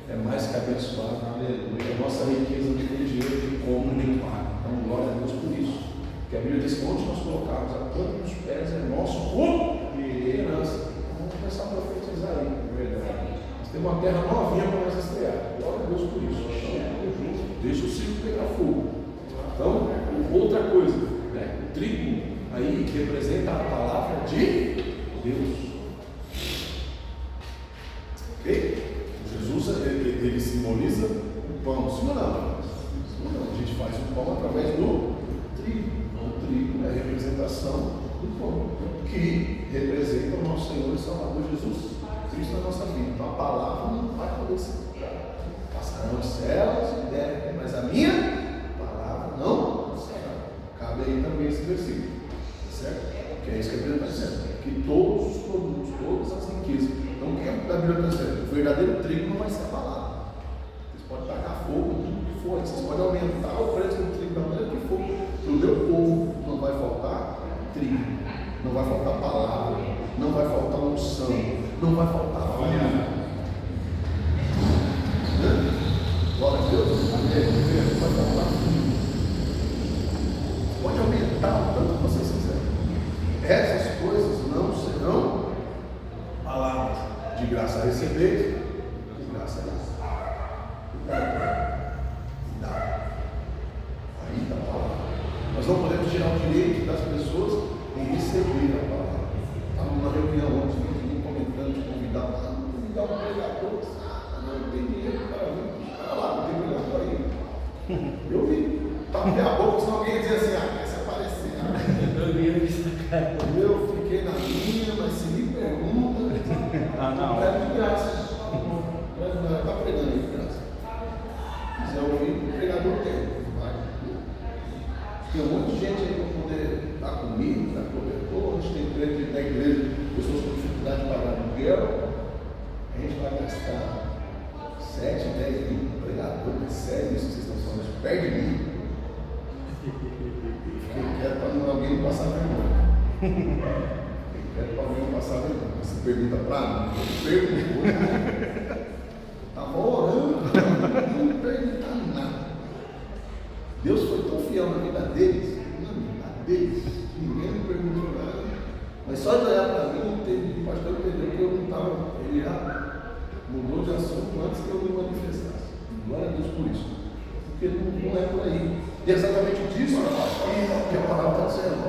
[SPEAKER 2] é mais que abençoado, aleluia. A nossa riqueza não tem dinheiro que come nem paga. Então, glória a Deus por isso. Porque a Bíblia diz que onde nós colocarmos a planta dos pés é nosso herança. Então, vamos começar a profetizar aí, verdade. Nós temos uma terra novinha para nós estrear. Glória a Deus por isso. Então, deixa o circo pegar fogo. Então, outra coisa, né? O trigo aí representa a palavra de Deus. Ok? Jesus, ele simboliza o pão. Sim ou não? A gente faz o pão através do trigo. O trigo é a representação do pão, que representa o nosso Senhor e Salvador Jesus Cristo na nossa vida. Então a palavra não vai poder ser quebrada. Passarão os céus e terra, mas a minha palavra não será. Cabe aí também esse versículo. Certo? Que é isso que a Bíblia está dizendo. Que todos os produtos, todas as riquezas. Então o que a Bíblia está dizendo? O verdadeiro trigo não vai ser abalado. Vocês podem tacar fogo, tudo que for. Vocês podem aumentar o preço do trigo da maneira que for. Para o meu povo não vai faltar trigo, não vai faltar palavra, não vai faltar unção, não vai faltar vinho. Glória a Deus, não vai faltar vinho. Pode aumentar o tanto que vocês quiserem. Essas coisas não serão palavras de graça a receber, de graça a dar. Aí está a palavra. Nós não podemos tirar o direito das pessoas em receber a palavra. Estávamos numa reunião ontem, ninguém comentando de convidar um pregador. Não tem dinheiro para vir. Para lá, não tem pregador para ir. Eu vi. Tapei a boca, senão alguém ia dizer assim, quer se aparecer. Eu fiquei na minha, mas se me pergunta, não é de graça. Está pregando aí de graça. Se quiser ouvir, o pregador tem. Tem um monte de gente aí para poder estar comigo, dar cobertor. A gente tem dentro da igreja pessoas com dificuldade de pagar aluguel. a gente vai gastar 7, 10 mil pregadores, é sério isso que vocês estão falando, perde mim. Fiquei quieto para não alguém passar vergonha. Fiquei quieto para alguém passar vergonha. Você pergunta para mim, eu pergunto. Estava orando, não perguntar nada. Deus foi tão fiel na vida deles, que ninguém me perguntou nada. Mas só de olhar para mim, o pastor entendeu que eu não estava. Ele já mudou de assunto antes que eu me manifestasse. Glória a Deus por isso. Porque não é por aí. E é exatamente disso que a palavra está dizendo.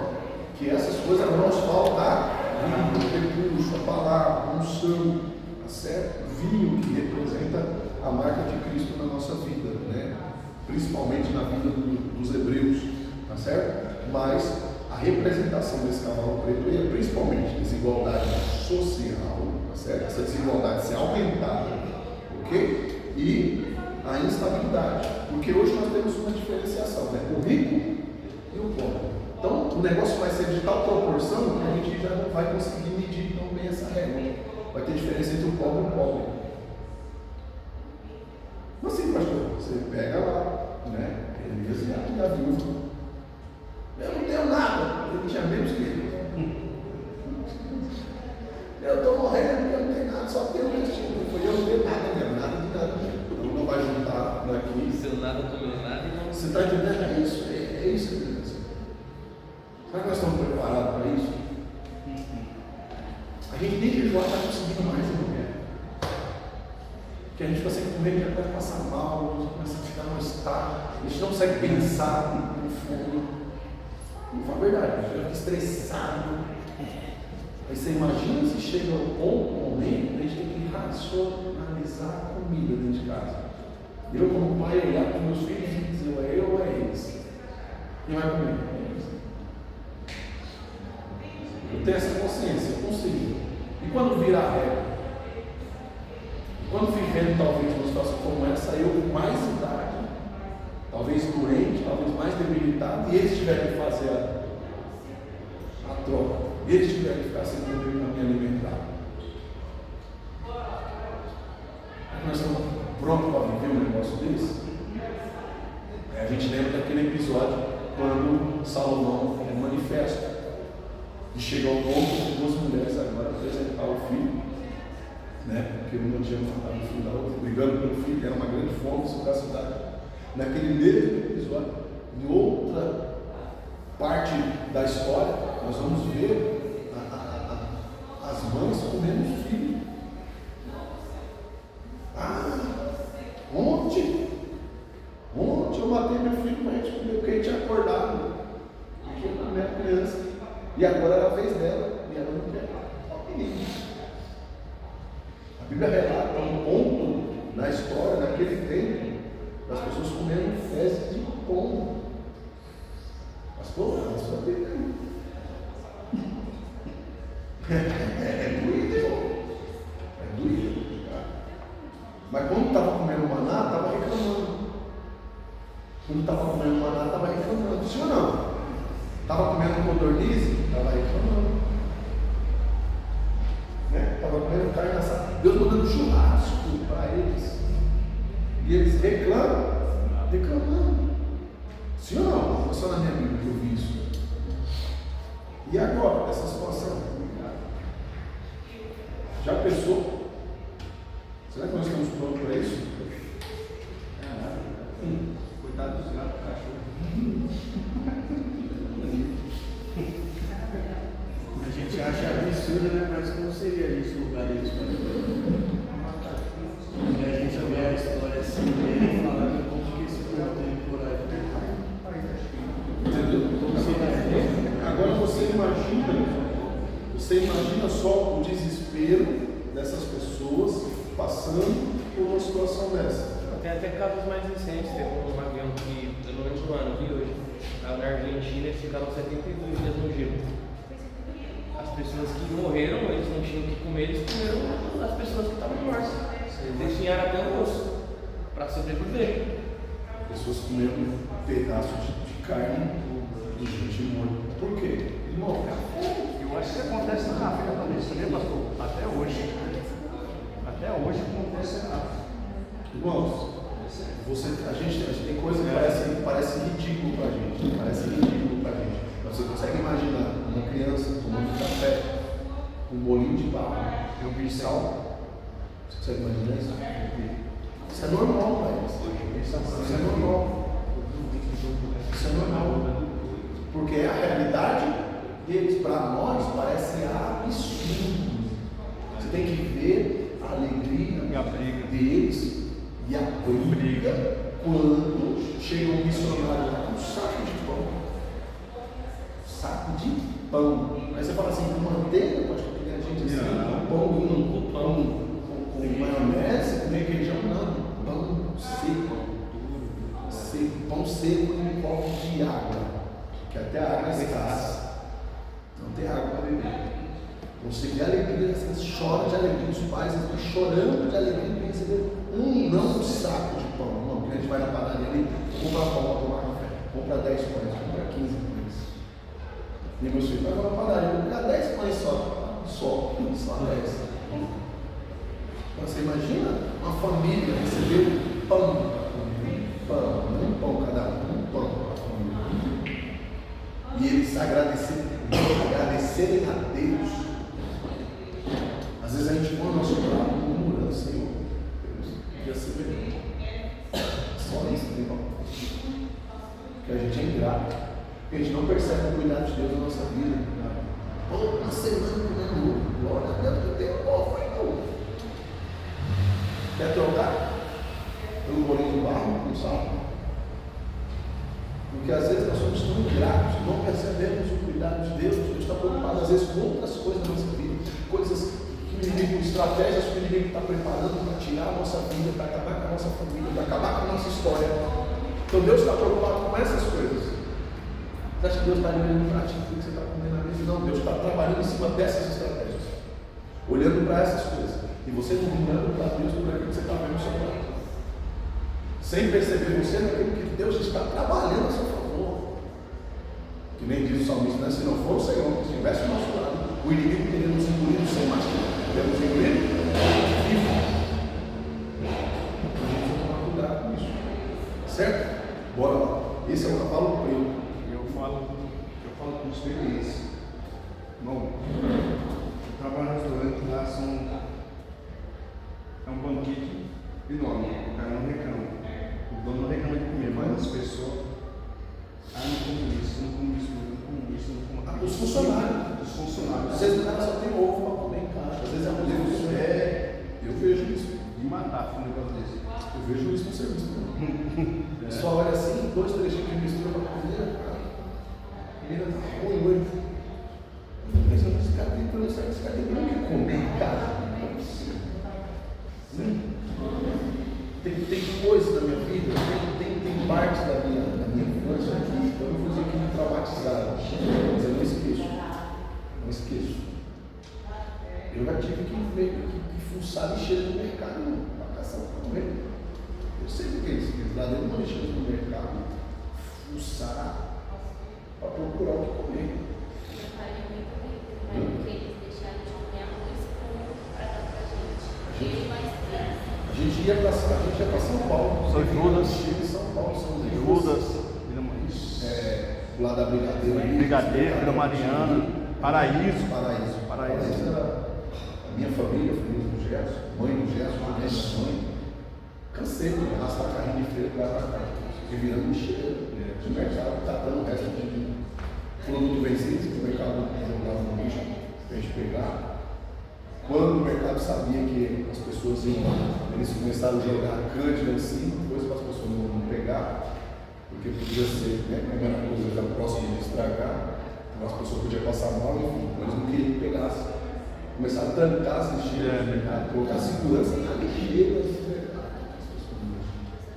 [SPEAKER 2] Que essas coisas não nos faltar. Recurso, a palavra, a unção, tá certo? Vinho que representa a marca de Cristo na nossa vida, né? Principalmente na vida dos hebreus, tá certo? Mas a representação desse cavalo preto é principalmente desigualdade social, tá certo? Essa desigualdade se aumentar, ok? E a instabilidade, porque hoje nós temos uma diferenciação, né? O rico e o pobre. Então o negócio vai ser de tal proporção que a gente já não vai conseguir medir tão bem essa regra. Vai ter diferença entre o pobre e o pobre. Mas sim, pastor, você pega lá, né? Elias e a viúva. Eu não tenho nada, ele tinha menos que ele. Eu estou morrendo porque eu não tenho nada, só tenho um destino. Eu não tenho nada mesmo, nada de nada mesmo. Então não vai juntar daqui.
[SPEAKER 3] Seu nada comeu nada e não.
[SPEAKER 2] Você está entendendo? É isso que ele está dizendo. Será que nós estamos preparados para isso? A gente nem jejuar está conseguindo mais, mulher. Porque a gente vai ser comer, já vai passar mal, a gente começa a ficar no estado, a gente não consegue pensar no fundo. Não foi verdade, a gente fica estressado. Aí você imagina se chega ao ponto, momento, a gente tem que racionalizar a comida dentro de casa. Eu, como pai, olhar para os meus filhos e dizer, é eu ou é eles? Quem vai comer? É eles. Eu tenho essa consciência, eu consigo. E quando virar regra? Quando vivendo talvez uma situação como essa, eu com mais idade, talvez doente, talvez mais debilitado, e eles tiverem que fazer a troca, eles tiverem que ficar sem poder me alimentar. Nós estamos prontos para viver um negócio desse? A gente lembra daquele episódio quando Salomão manifesta. E chega ao ponto de duas mulheres agora apresentar o filho, né? Porque uma tinha matado o filho da outra, brigando pelo filho, era uma grande fome sobre a cidade. Naquele mesmo episódio, em outra parte da história, nós vamos ver as mães comendo os filhos. Ontem eu matei meu filho para a gente comer, porque a gente tinha acordado, porque eu não era criança. E agora era a vez dela, e ela não quer. A Bíblia relata um ponto na história, naquele tempo, das pessoas comendo fezes de pombo. Pastor, a sua Bíblia é doído. Mas quando estava comendo maná, estava reclamando. Quando estava comendo maná, estava reclamando. Sim ou não? Estava comendo codorniz, estava reclamando. Estava comendo carne assada. Deus mandando churrasco para eles. E eles reclamando. Sim ou não? Foi só na minha Bíblia que eu vi isso. E agora, essa situação? Já pensou? Será que nós estamos prontos para isso?
[SPEAKER 5] Cuidado dos gatos, cachorro.
[SPEAKER 6] A gente acha absurdo, né? Mas como seria isso, o lugar deles para e a gente vê a história assim, e falando como que esse povo teve coragem.
[SPEAKER 2] Entendeu? Agora você imagina só o desespero dessas pessoas passando por uma situação dessa.
[SPEAKER 3] Tem até casos mais recentes, teve um avião que, eu não lembro do ano, vi hoje, na Argentina, eles ficaram 72 dias no gelo. As pessoas que morreram, eles não tinham o que comer, eles comeram as pessoas que estavam mortas. Eles destinharam até o osso para sobreviver.
[SPEAKER 2] Pessoas comendo um pedaço de carne de gente morta. Por quê?
[SPEAKER 7] Eu acho que acontece na África também, sabia, pastor? Até hoje.
[SPEAKER 5] Até hoje acontece errado.
[SPEAKER 2] Irmãos, a gente tem coisa que parece ridículo pra gente. Parece ridículo pra gente. Você consegue imaginar uma criança tomando café com um bolinho de barro e sal? Você consegue imaginar isso? Isso é normal pra eles. Isso é normal. Isso é normal. Porque é a realidade deles. Para nós parece absurdo. Você tem que ver a alegria deles e a briga quando chega um missionário lá com um saco de pão. Saco de pão. Aí você fala assim, com manteiga, pode comer a gente assim, pão com maionese, com requeijão, não. Pão seco. Pão seco e um copo de água. Que até a água é escassa. Não tem água para beber. Você vê alegria, você chora de alegria, os pais estão chorando de alegria de receber não um saco de pão, não, porque a gente vai na padaria ali, compra pão para tomar café, compra 10 pães, compra 15 pães. E meus filhos vai na padaria, vou pegar 10 pães só 10. Então, você imagina uma família receber pão, um pão cada um pão para a família. E eles agradecerem a Deus. Às vezes a gente põe o nosso prato murmurando, Senhor, Deus, podia ser melhor. Só isso, né, irmão? Porque a gente é ingrato. Porque a gente não percebe o cuidado de Deus na nossa vida. Uma semana comendo, glória a Deus, eu tenho um povo, irmão. Quer trocar? Pelo bolinho de barro com sal? Porque às vezes nós somos tão ingratos, não percebemos o cuidado de Deus. Deus está preocupado às vezes com outras coisas na nossa vida, coisas que o inimigo, estratégias que o inimigo está preparando para tirar a nossa vida, para acabar com a nossa família, para acabar com a nossa história. Então Deus está preocupado com essas coisas. Você acha que Deus está olhando para ti, o que você está comendo na mesa? Não, Deus está trabalhando em cima dessas estratégias, olhando para essas coisas, e você não olhando para Deus por aquilo que você está vendo no seu lado, sem perceber você naquilo que Deus está trabalhando a seu favor. Que nem diz o salmista, né? Se não for o Senhor que estivesse ao nosso lado, o inimigo teria nos engolido sem mastigar. Temos engolido vivo. A gente tem que tomar cuidado com isso. Certo? Bora lá. Esse é o cavalo preto.
[SPEAKER 5] Eu falo com experiência. Bom, eu trabalho no restaurante lá, é um banquete enorme, o cara não reclama. O dono não reclama de comer, mas as pessoas, não como isso, não como isso, não como isso, não como
[SPEAKER 2] Os funcionários. Às vezes o cara só tem ovo para comer em casa. Às vezes a mulher eu vejo isso.
[SPEAKER 5] de matar um negócio desse.
[SPEAKER 2] Eu vejo isso no serviço. Só olha assim, 2, 3 tipos de mistura para comer, cara. Comida tá ruim hoje. Pensando, esse cara tem que comer em casa. Tem coisas da minha vida, tem partes da minha infância aqui, então eu vou dizer que me traumatizaram, mas eu não esqueço. Eu já tive que fuçar lixeira no mercado para caçar para comer. Eu sei o que é isso, lá dentro não lixeira no mercado, fuçar para procurar o que comer.
[SPEAKER 4] Meu pai e minha mãe também, porque eles deixaram de comer arroz para dar pra gente. Ele mais três.
[SPEAKER 2] A gente ia para São Paulo.
[SPEAKER 5] São Judas.
[SPEAKER 2] São Paulo, São
[SPEAKER 5] Judas,
[SPEAKER 2] lá da Brigadeiro.
[SPEAKER 5] Vila Mariana, Paraíso.
[SPEAKER 2] Era a minha família, a família do Gerson, mãe do Gerson, minha mãe. Cansei de arrastar carrinho de feira para cá, revirando lixeira. O mercado está dando o resto de produto vencido, que o mercado jogava no lixo para a gente pegar. Quando o mercado sabia que as pessoas iam lá, eles começaram a jogar cândida em cima, coisa para as pessoas não pegar, porque podia ser, né, como era coisa já próxima de estragar, as pessoas podiam passar mal, enfim, eles não queriam que pegasse. Começaram a trancar as lixeiras no mercado, colocar segurança na lixeira do mercado.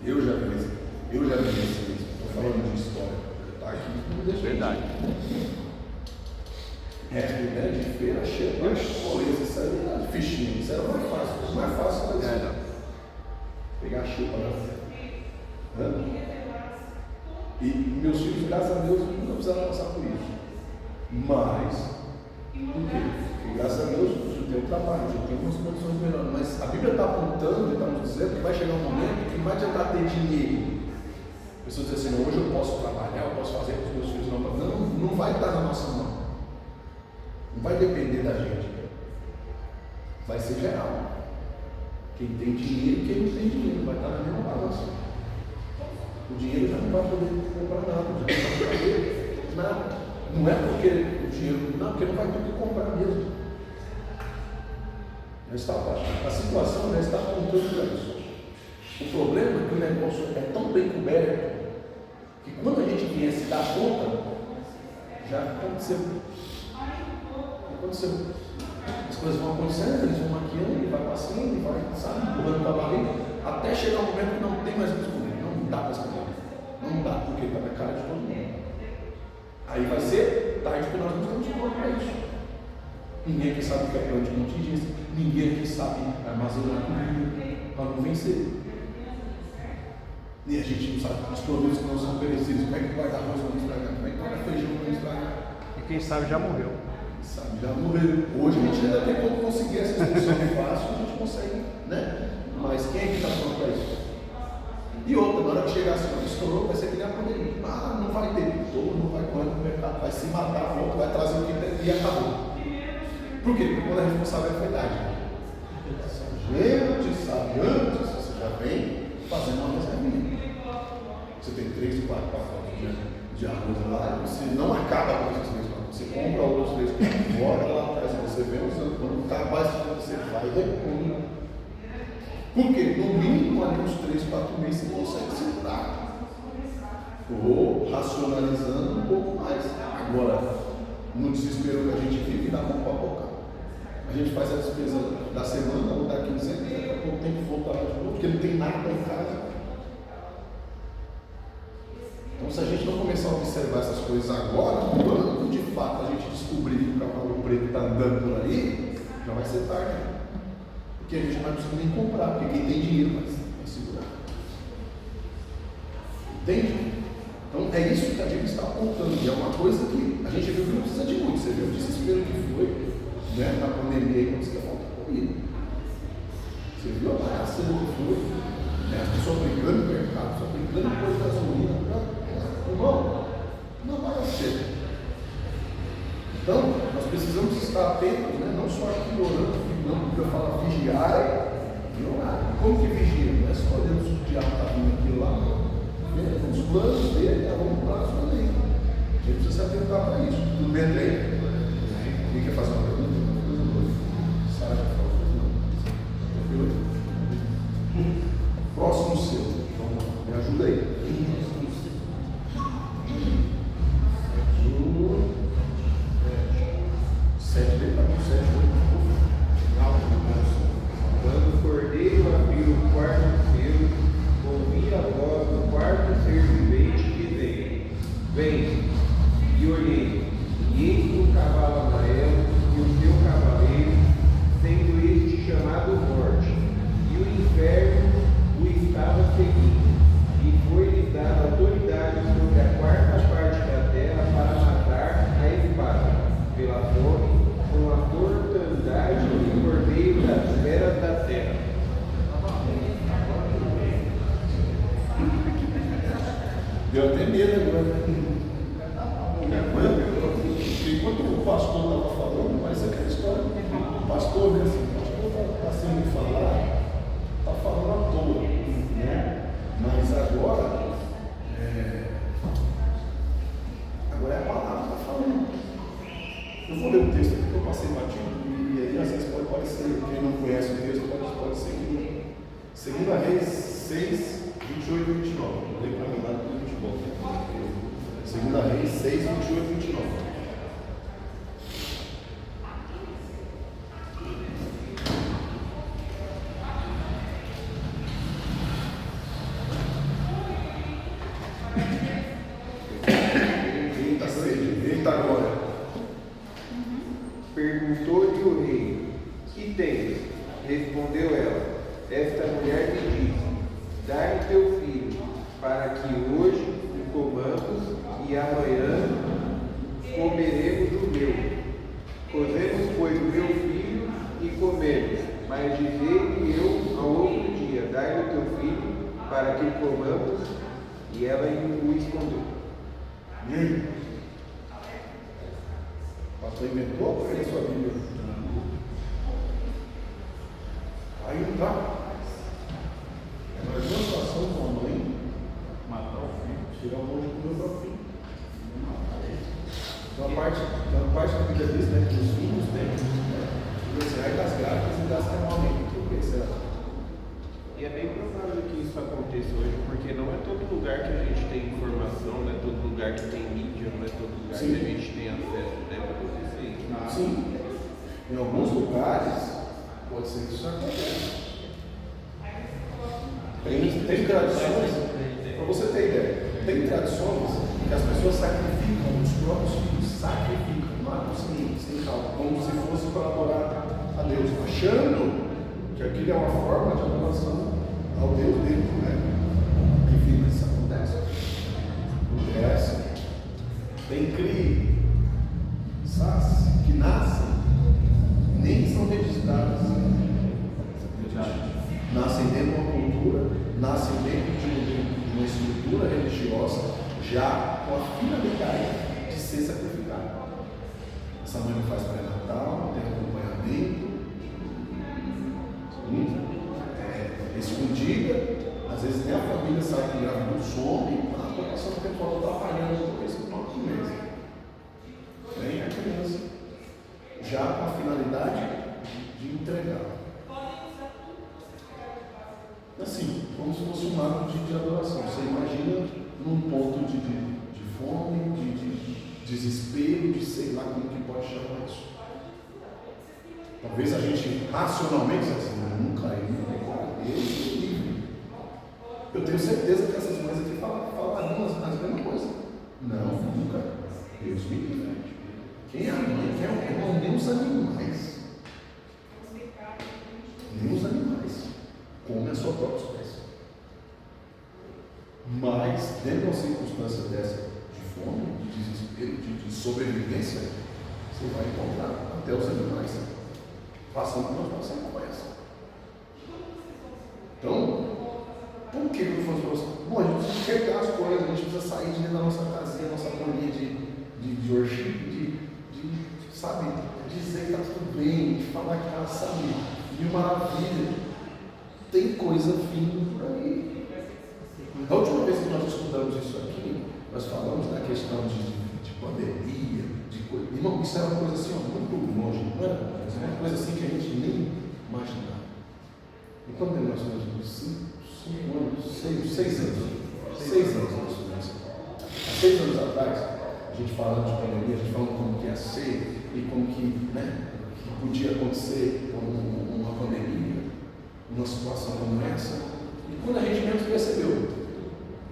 [SPEAKER 2] Eu já vi isso. Estou falando de história. Está aqui, não deixa.
[SPEAKER 5] Verdade.
[SPEAKER 2] De feira cheia de moleza, isso aí era de fichinha, isso era mais fácil. O mais fácil era pegar a chupa lá. E meus filhos, graças a Deus, não precisaram passar por isso. Mas Por quê? Porque graças a Deus o judeu trabalha, o judeu tem umas condições melhores. Mas a Bíblia está apontando e está nos dizendo que vai chegar um momento que não vai adiantar ter dinheiro. A pessoa diz assim, hoje eu posso trabalhar, eu posso fazer com os meus filhos. Não vai estar na nossa mão. Não vai depender da gente. Vai ser geral. Quem tem dinheiro e quem não tem dinheiro vai estar na mesma balança. O dinheiro já não vai poder comprar nada, já não vai poder nada. Não é porque o dinheiro, não, porque não vai ter o que comprar mesmo. A situação já está apontando para isso. O problema é que o negócio é tão bem coberto que quando a gente vier se dar conta, já aconteceu. As coisas vão acontecendo, eles vão maquiando, e vai passando, e vai, sabe, empurrando para a barriga, até chegar um momento que não tem mais o que esconder. Não dá para esconder. Não dá, porque está na cara de todo mundo. Aí vai ser tarde que nós não estamos prontos para isso. Ninguém aqui sabe o que é plano de contingência, ninguém aqui sabe armazenar comida para não vencer. E a gente não sabe os produtos que não são perecíveis, como é que vai dar arroz para não estragar, como é que vai dar feijão para não estragar.
[SPEAKER 5] E quem sabe já morreu.
[SPEAKER 2] Sabe, já morreu. Hoje a gente ainda tem como conseguir essa solução fácil, a gente consegue, né? Mas quem é que está pronto para isso? E outra, na hora que chegar assim, estourou, vai ser que nem a pandemia. Ah, não vai ter, todo mundo vai correr no mercado, vai se matar, vai trazer o que tem e acabou. Por quê? Porque quando a responsabilidade, gente sabe antes, você já vem fazendo uma reservinha. Você tem 3, 4 pacotes de arroz lá, você não acaba com esses 3 pacotes. Você compra outros 3 pacotes fora lá atrás, você vem usando. Quando está bastante, você vai e repõe. Por quê? No mínimo, ali uns 3, 4 meses você consegue segurar. Ou racionalizando um pouco mais. Agora, no desespero que a gente vive, dá mão para boca. A gente faz a despesa da semana ou da quinzena, e daqui a pouco tem que voltar lá de novo, porque não tem nada em casa. Então, se a gente não começar a observar essas coisas agora, quando de fato a gente descobrir que o cavalo preto está andando por aí, já vai ser tarde. Porque a gente não vai conseguir nem comprar, porque quem tem dinheiro vai segurar. Entende? Então, é isso que a Bíblia está apontando. E é uma coisa que a gente viu que não precisa de muito. Você viu o desespero que foi, né, na pandemia, quando você quer faltar comida. Você viu a bagaceira que foi, né, as pessoas brigando no mercado, só brigando por gasolina. Irmão, não vai ser. Então, nós precisamos estar atentos, né? Não só aqui orando, não, porque eu falo vigiar e orar. Como que vigia? Não é só olhando se o diabo está vindo aqui lá, não. Os planos dele é a longo prazo também. A gente precisa se atentar para isso. Tudo bem aí? Quem quer fazer uma pergunta? Sara já falou. Próximo seu. Vamos lá. Me ajuda aí.
[SPEAKER 5] Quando o cordeiro abriu o quarto seu, ouvi a voz do quarto ser vivente dizer: Vem. E olhei, e eis um cavalo amarelo e o seu cavaleiro, sendo este chamado Morte, e o inferno o estava seguindo, e foi-lhe dada autoridade sobre a quarta parte da terra para matar a espada, pela fome, com a mortandade e cordeiro das feras da terra.
[SPEAKER 2] Deu até medo agora. Enquanto o pastor estava falando, parece aquela história do pastor, né? Assim, o pastor está sendo falar, está falando à toa, né? Mas agora é a palavra que está falando. Eu vou ler o texto aqui que eu passei batido, e aí às vezes pode ser, quem não conhece o texto pode ser que 2 Reis 6, 28 e 29. Eu leio para mim lá depois a gente volta. 2 Reis 6, 28 e 29. Eita sede, eita glória.
[SPEAKER 5] Perguntou-lhe o rei: Que tens? Respondeu ela: Esta mulher me disse: Dai-me teu filho, para que hoje o comamos e amanhã comeremos o meu. cara aquele comando e ela o escondeu.
[SPEAKER 2] E aí? O pastor inventou ou foi a sua Bíblia? Aí não dá. Agora, uma situação com a mãe, matar o filho, tirar o monte do meu próprio filho. Então, a parte da Bíblia diz, né, que os filhos têm, você vai das graças e das realmente. O que será?
[SPEAKER 5] E é bem provável que isso aconteça hoje, porque não é todo lugar que a gente tem informação, não é todo lugar que tem mídia, não é todo lugar
[SPEAKER 2] Sim.
[SPEAKER 5] que a gente tem acesso, deve acontecer isso.
[SPEAKER 2] Sim. Em alguns lugares, pode ser que isso aconteça. Tem tradições, para você ter ideia, tem tradições que as pessoas sacrificam os próprios filhos, sacrificam, matam sem calma, como se fosse para adorar a Deus, achando que aquilo é uma forma de adoração ao Deus dele, né? Enfim, mas isso acontece. Acontece. Tem crianças que nascem, nem são registradas. Nascem dentro de uma cultura, nascem dentro de uma estrutura religiosa, já com a finalidade de ser sacrificado. Essa mãe não faz pré-natal, não tem acompanhamento, escondida, às vezes nem a família sabe que grávida do some, a população do tempo atrapalhando por esse 9 meses. Vem a criança, já com a finalidade de entregar. Assim, como se fosse um ato de adoração. Você imagina num ponto de fome, de desespero, de sei lá como que pode chamar isso. Talvez a gente racionalmente diga assim, nunca Deus livre. Eu tenho certeza que essas mães aqui falariam as mesmas coisas. Não, nunca. Deus me livre. Quem é a mãe? Quem é o irmão? Nem os animais. Nem os animais. Come a sua própria espécie. Mas, dentro de uma circunstância dessa de fome, de desespero, de sobrevivência, você vai encontrar até os animais passando por uma situação como essa. Então, por que eu falo para você? Bom, a gente precisa checar as coisas, a gente precisa sair de dentro da nossa casinha, nossa bolinha de worship, sabe, dizer que está tudo bem, de falar que está, sabe, mil maravilha. Tem coisa vindo por aí. Da última vez que nós estudamos isso aqui, nós falamos da questão de pandemia, de coisa. Irmão, isso era uma coisa assim, ó, muito longe, não era? Uma coisa assim que a gente nem imaginava. E quando nós temos 5 anos, 6 anos, 6 anos nós estudamos isso. Há 6 anos atrás, a gente falando de pandemia, a gente falando como que ia ser e como que, né, que podia acontecer uma pandemia, uma situação como essa. E quando a gente menos percebeu,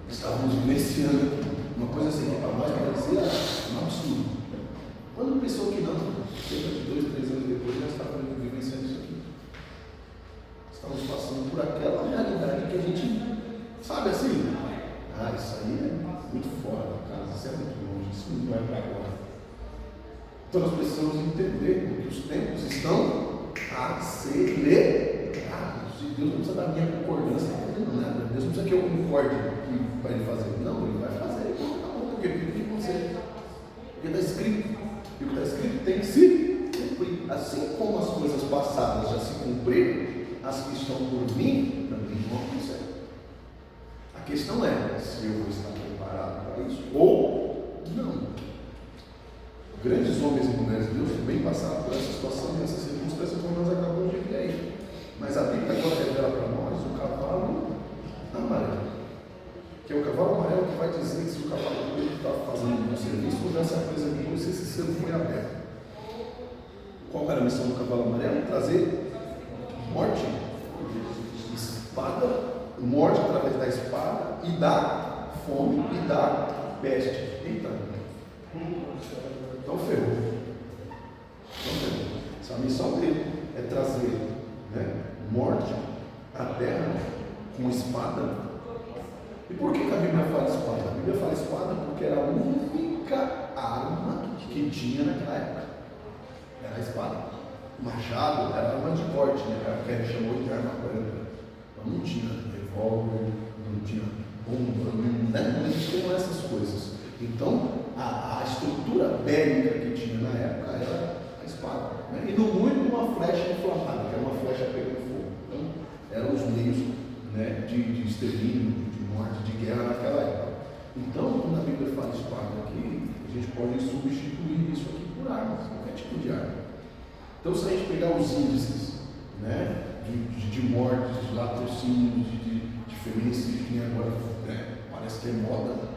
[SPEAKER 2] estávamos vivenciando uma coisa assim que para nós parecia um absurdo. Quando pensou que não, cerca de 2, 3 anos depois, nós estávamos vivenciando isso aqui. Estamos passando por aquela realidade que a gente sabe assim. Isso aí é muito fora da casa, isso é muito longe, isso não é para agora. Então nós precisamos entender que os tempos estão acelerados. E Deus não precisa da minha concordância, não está fazendo nada. Deus não precisa que eu concorde para ele fazer. Não, ele vai fazer. Porque ele tem que fazer. Porque está escrito. E o que está escrito tem que se cumprir. Assim como as coisas passadas já se cumpriram, as que estão por vir também vão acontecer. A questão é se eu vou estar preparado para isso ou não. Grandes homens e mulheres de Deus também passaram por essa situação e essa circunstância como nós acabamos de ver aí. Mas a Bíblia agora revela para nós o cavalo amarelo. Que é o cavalo amarelo que vai dizer que se o cavalo dele está fazendo um serviço, começa a coisa depois se esse selo foi aberto. Qual era a missão do cavalo amarelo? Trazer morte, espada, morte através da espada e da fome e da peste. Eita! Então ferrou. Essa missão dele é trazer, né, morte à terra com espada. E por que a Bíblia fala espada? A Bíblia fala espada porque era a única arma que tinha naquela época. Era a espada. O machado era arma de corte, né? Que ele chamou de arma branca. Então não tinha revólver, não tinha bomba, não existiam essas coisas. Então, a estrutura bélica que tinha na época era a espada. Né? E no muito uma flecha inflamada, que era uma flecha pegando fogo. Então, eram os meios, né, de extermínio, de morte, de guerra naquela época. Então, quando a Bíblia fala espada aqui, a gente pode substituir isso aqui por armas, qualquer tipo de arma. Então, se a gente pegar os índices, né, de mortes, de latrocínios, de feminicídio, que nem agora, né, parece que é moda.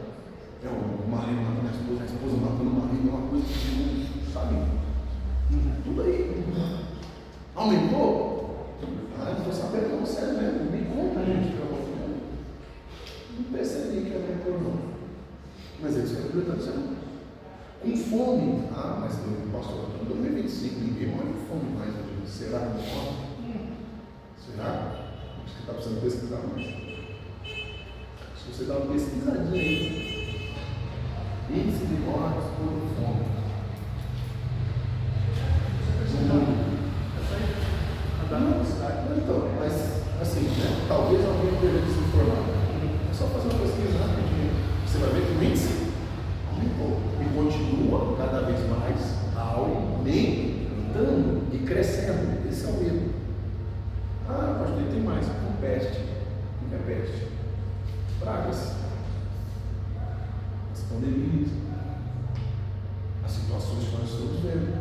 [SPEAKER 2] O marido matando a esposa matando o marido, é uma coisa que, sabe? Tudo aí. Aumentou? Ah, não estou sabendo, não, sério mesmo. Me conta, gente, pelo amor de Deus. Não percebi que aumentou, não. Mas é isso que a Bíblia está dizendo. Com fome. Ah, mas o pastor, em 2025, ninguém morre com fome mais. Será que não morre? Será? Acho que está precisando pesquisar mais. Se você dá uma pesquisadinha aí. Índice de mortes por fome. Então, mas assim, né? Talvez alguém esteja se informar. É só fazer uma pesquisa rapidinho. Você vai ver que o índice aumentou e continua cada vez mais aumentando e crescendo. Esse é o medo. Ah, pastor, tem mais. Com peste. O que é peste? Pragas. As pandemias, as situações que nós estamos vendo,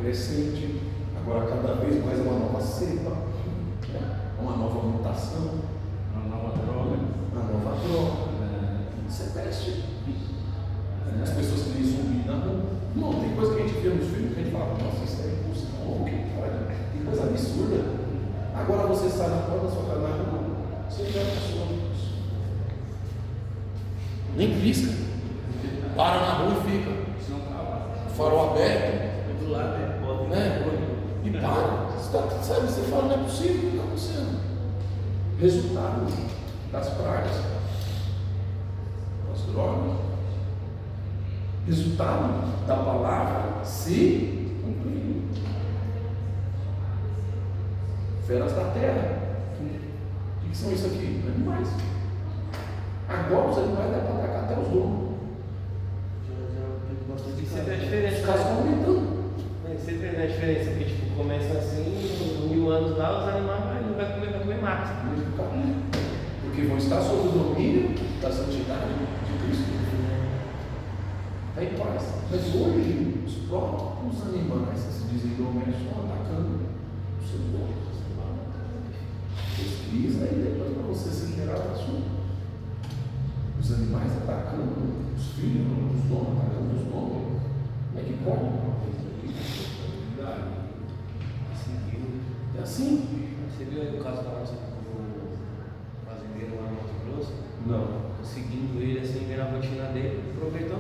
[SPEAKER 2] crescente, agora cada vez mais é uma nova cepa, né? Uma nova mutação,
[SPEAKER 6] Uma nova droga.
[SPEAKER 2] Isso é peste. As pessoas que nem zumbi na rua. Não, tem coisa que a gente vê nos filmes que a gente fala, nossa, isso é impossível, que pode? Tem coisa absurda. Agora você sai na porta da sua casa na rua, você já passou. Nem pisca. Para na rua e fica. Farol aberto.
[SPEAKER 6] Do lado,
[SPEAKER 2] Né? E para. Sabe, você fala, não é possível, o que está acontecendo? Resultado das pragas, das drogas. Resultado da palavra se cumprindo. Feras da terra. O que são isso aqui? Animais. Agora os animais devem atacar até os donos.
[SPEAKER 3] Você vê a diferença.
[SPEAKER 2] Os casos estão aumentando.
[SPEAKER 3] Você vê a diferença, porque tipo, começa assim, 1000 anos lá, os animais não vai comer mato.
[SPEAKER 2] Porque vão estar sob o domínio da santidade de Cristo. Está em paz. Mas hoje, os próprios animais que se dizem domésticos estão atacando os seus donos. Pesquisa aí depois para você se inteirar do assunto. Os animais atacando os filhos, os donos atacando os donos. Como é que pode uma coisa aqui? É assim.
[SPEAKER 3] Você viu aí o caso da nossa do fazendeiro lá no Mato Grosso?
[SPEAKER 2] Não.
[SPEAKER 3] Seguindo ele assim, vendo a rotina dele, aproveitou.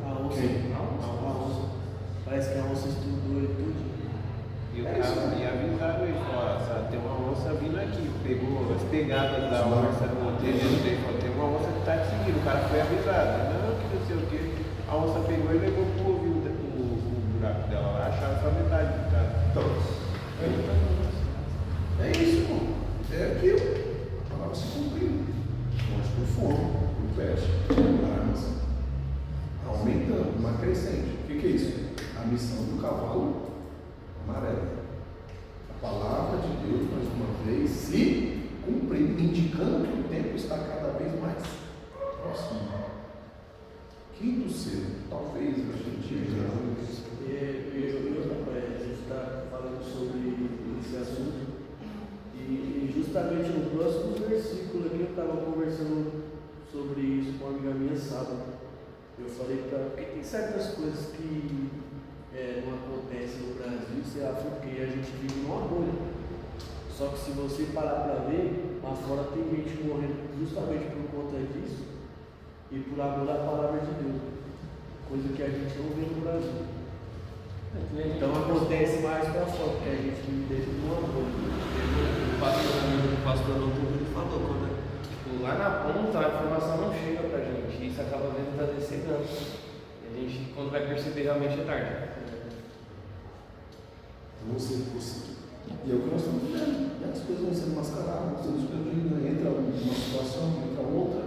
[SPEAKER 6] A onça.
[SPEAKER 2] Quem?
[SPEAKER 6] A onça. Parece que a onça estudou e tudo.
[SPEAKER 5] E o cara me avisaram ele, falou, tem uma onça vindo aqui, pegou as pegadas da onça no terreno dele, falou, tem uma onça que está te seguindo, o cara foi avisado, não, que não sei o que, a onça pegou e levou pro ouvido o buraco dela lá, acharam só metade do cara.
[SPEAKER 2] Então, é isso, irmão. É aquilo. A palavra se cumpriu. Morte por fome, por peste, por armas. Aumentando, uma crescente. O que é isso? A missão do cavalo amarelo. A palavra de Deus, mais uma vez, se cumprindo, indicando que o tempo está cada vez mais próximo. Quinto selo, talvez a gente
[SPEAKER 6] A gente está falando sobre esse assunto e justamente no próximo versículo aqui eu estava conversando sobre isso com uma amiga minha sábado. Eu falei para ela, porque tem certas coisas que não acontecem no Brasil, sei lá, porque a gente vive numa bolha. Só que se você parar para ver, lá fora tem gente morrendo justamente por conta disso e por amor à palavra de Deus, coisa que a gente não vê no Brasil. Então acontece mais para fora, porque a gente vive dentro de uma bolha.
[SPEAKER 3] O pastor Doutor ele falou, quando tipo, lá na ponta a informação não chega pra gente, e isso acaba vendo da descendo. E a gente, quando vai perceber, realmente é tarde.
[SPEAKER 2] Você E é o que nós estamos vendo, né? As coisas vão sendo mascaradas, vão sendo escondidas, entra uma situação, entra outra,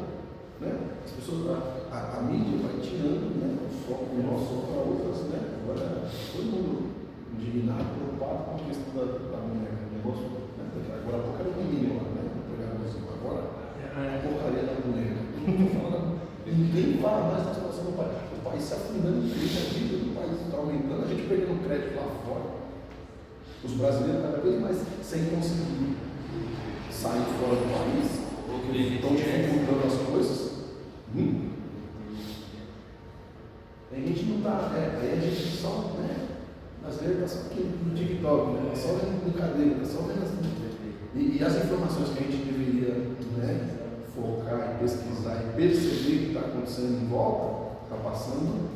[SPEAKER 2] né? As pessoas, a mídia vai tirando, né? O foco nosso para outras, né? Agora, todo mundo indignado, preocupado com a questão da boneca, o negócio, né? Agora há pouco era o menino lá, né? Agora, a porcaria da boneca. Ninguém fala mais da situação do país. O país se afundando em crise, a dívida do país está aumentando, a gente perdendo crédito lá fora. Os brasileiros cada vez mais sem conseguir sair fora do país, porque estão dificultando as coisas. A gente não está, aí a gente só, né? Brasileiro está só aqui no TikTok, né? Só vendo brincadeira, só vendo assim. E as informações que a gente deveria, né, focar e pesquisar e perceber o que está acontecendo em volta, está passando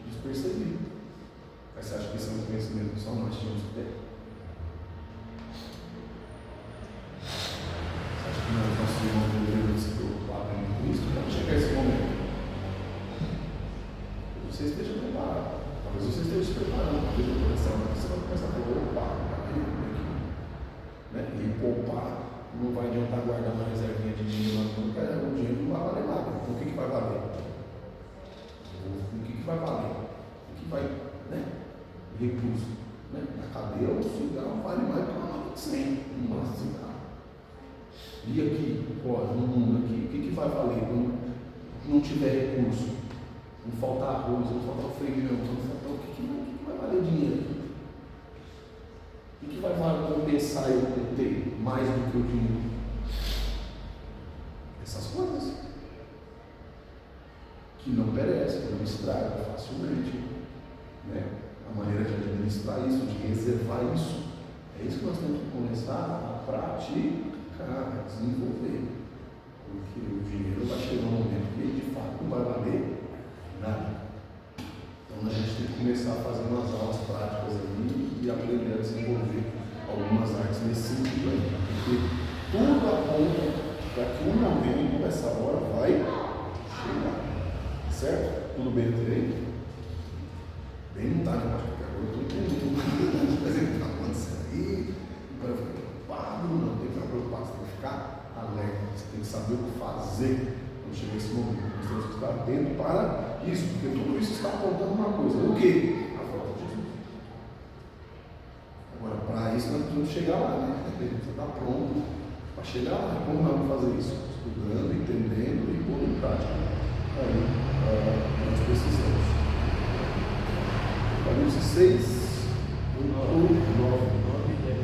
[SPEAKER 2] despercebido. Mas você acha que isso é um conhecimento que só nós tínhamos que ter? Você acha que nós deveríamos se preocupar com isso? Quando chegar esse momento, você esteja preparado. Talvez você esteja se preparando para a vida do coração, mas você vai começar a preocupar, né? E poupar. Não vai adiantar guardar uma reservinha de dinheiro lá, porque o dinheiro não vai valer nada. Então o que vai valer? O que vai valer? O que vai, né? Recurso. Né? Na cadeia, o cigarro vale mais que uma nota de 100, um maço de cigarro. E aqui, no mundo aqui, o que vai valer quando não tiver recurso? Não faltar arroz, não faltar feijão, não faltar o que vai valer dinheiro? O que vai compensar eu ter mais do que o dinheiro? Essas coisas que não perecem, que não estragam facilmente, né? A maneira de administrar isso, de reservar isso, é isso que nós temos que começar a praticar, a desenvolver, porque o dinheiro vai chegar um momento que ele de fato não vai valer nada. Então a gente tem que começar a fazer umas aulas práticas aí e aprender a desenvolver algumas artes nesse sentido aí, porque tudo aponta para que um momento, essa hora, vai chegar. Certo? Tudo bem até aí? Bem não está, né? Porque agora eu estou entendendo o que está acontecendo aí, para ficar preocupado, não tem que ficar preocupado, você tem que ficar alegre, você tem que saber o que fazer quando chegar esse momento. Nós temos que estar atento para isso, porque tudo isso está apontando uma coisa. O quê? A volta de Jesus. Agora, para isso nós precisamos chegar lá, né? Você está pronto para chegar lá. Como nós vamos fazer isso? Estudando, entendendo e pondo em prática. Aí, nós precisamos. Apocalipse 6, 9 e 10.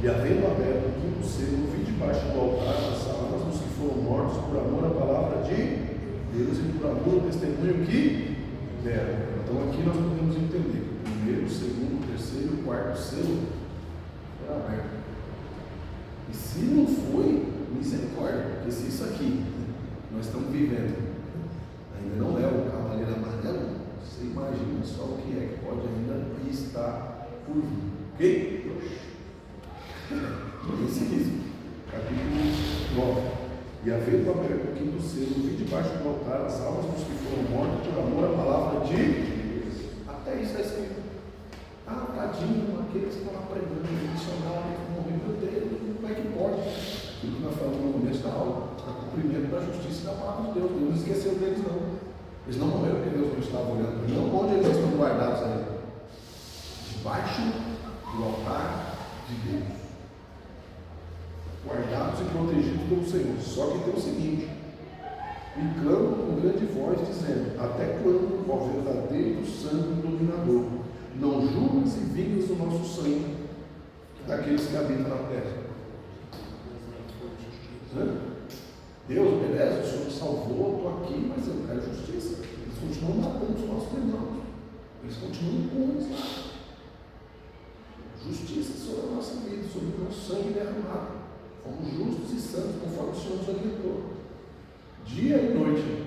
[SPEAKER 2] E havendo aberto o quinto selo, vi debaixo do altar as almas dos que foram mortos por amor à palavra de Deus e por amor ao testemunho que deram. Então aqui nós podemos entender que o primeiro, o segundo, o terceiro e o quarto selo foi aberto. E se não foi, misericórdia, porque se isso aqui nós estamos vivendo ainda não é o cavaleiro amarelo, você imagina só o que é que pode ainda estar por vir. Ok? Esse mesmo. Capítulo 9. E havendo aberto o quinto selo, vi debaixo do altar as almas dos que foram mortos por amor à palavra de Deus. Até isso está escrito. Ah, tadinho, aqueles que estão lá pregando, missionários que morreram, meu Deus, como é que pode? Aquilo que nós falamos no começo da aula, o cumprimento da justiça e da palavra de Deus. Deus não esqueceu deles, não. Eles não morreram porque Deus não estava olhando. Não, onde eles estão guardados aí? Debaixo do altar de Deus. Guardados e protegidos pelo Senhor. Só que tem o seguinte: e clamam com grande voz, dizendo: até quando, ó verdadeiro sangue dominador, não julgas e vingas o nosso sangue daqueles que habitam na terra? Deus, beleza, o Senhor salvou, eu estou aqui, mas eu quero justiça. Eles continuam matando os nossos irmãos. Eles continuam impunes lá. Justiça sobre a nossa vida, sobre o nosso sangue derramado. Fomos justos e santos, conforme o Senhor nos orientou. Dia e noite,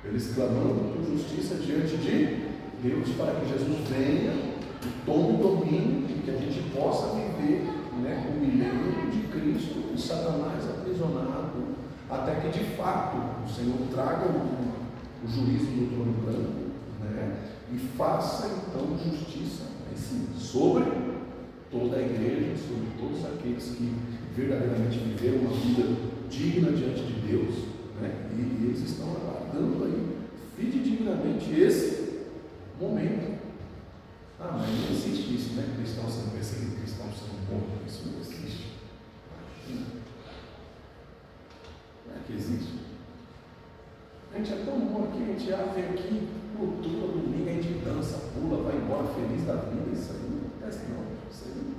[SPEAKER 2] eles clamando por justiça diante de Deus, para que Jesus venha e tome o domínio e que a gente possa viver, né, o milênio de Cristo e Satanás aprisionado, até que de fato o Senhor traga o juízo do trono branco, né, e faça então justiça, aí sim, sobre
[SPEAKER 1] toda a igreja, sobre todos aqueles que verdadeiramente viveram uma vida digna diante de Deus, né? E eles estão aguardando aí, fidedignamente, esse momento. Ah, mas não existe isso, né? Cristãos sendo perseguidos, cristãos sendo mortos, isso não existe. Imagina. Não é que existe. A gente é tão bom aqui, a gente vem aqui, cultura, domingo, a gente dança, pula, vai embora feliz da vida. Isso aí não acontece, não. Isso aí não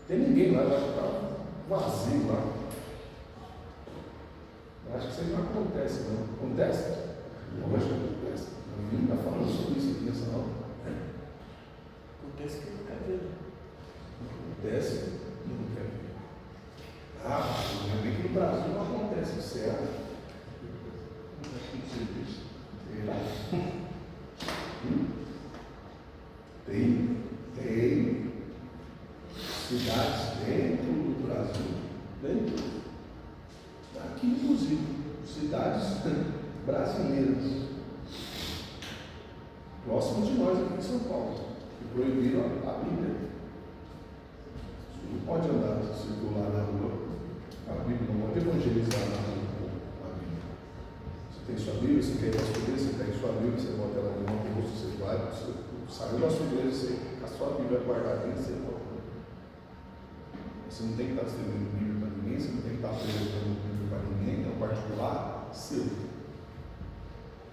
[SPEAKER 1] tem ninguém lá, vai ficar vazio lá. Eu acho que isso aí não acontece, não. Acontece? Eu acho que acontece. Ninguém está falando sobre isso aqui nessa aula.
[SPEAKER 6] Acontece que não quer ver.
[SPEAKER 1] Acontece e não quer ver. Ah, ainda bem que no Brasil não acontece, certo? Tem cidades dentro do Brasil, dentro, aqui inclusive, cidades brasileiras, próximas de nós aqui em São Paulo, que proibiram a Bíblia. Você não pode andar, circular na rua, a Bíblia não pode evangelizar na rua. Tem sua Bíblia, você quer ir para a sua igreja, você pega sua Bíblia, você bota ela no bolso, você vai, você saiu da sua igreja, você, a sua Bíblia é guardadinha, você volta. Você não tem que estar distribuindo Bíblia para ninguém, você não tem que estar apresentando Bíblia para ninguém, é um particular seu.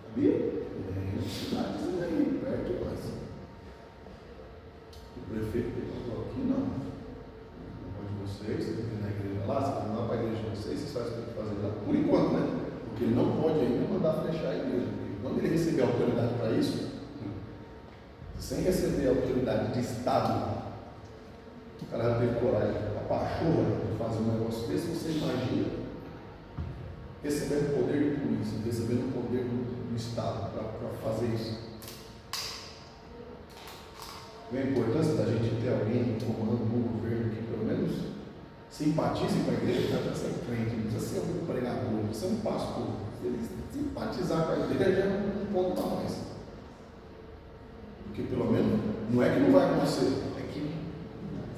[SPEAKER 1] Sabia? Tem cidades aí, perto de nós. O prefeito falou aqui, não. Não pode vocês, você tem na igreja lá, você vai lá para a igreja de vocês, vocês fazem o que tem que fazer lá. Por enquanto, né? Porque ele não pode ainda mandar fechar a igreja. Quando ele receber autoridade para isso, sem receber autoridade de Estado, o cara já teve coragem, a pachorra de fazer um negócio desse, você imagina recebendo poder de polícia, recebendo poder do Estado para fazer isso. A importância da gente ter alguém comandando no governo que pelo menos simpatize com a igreja, não precisa ser crente, não precisa ser um pregador, não precisa ser um pastor. Se ele simpatizar com a igreja, é um ponto a mais. Porque pelo menos, não é que não vai acontecer, é que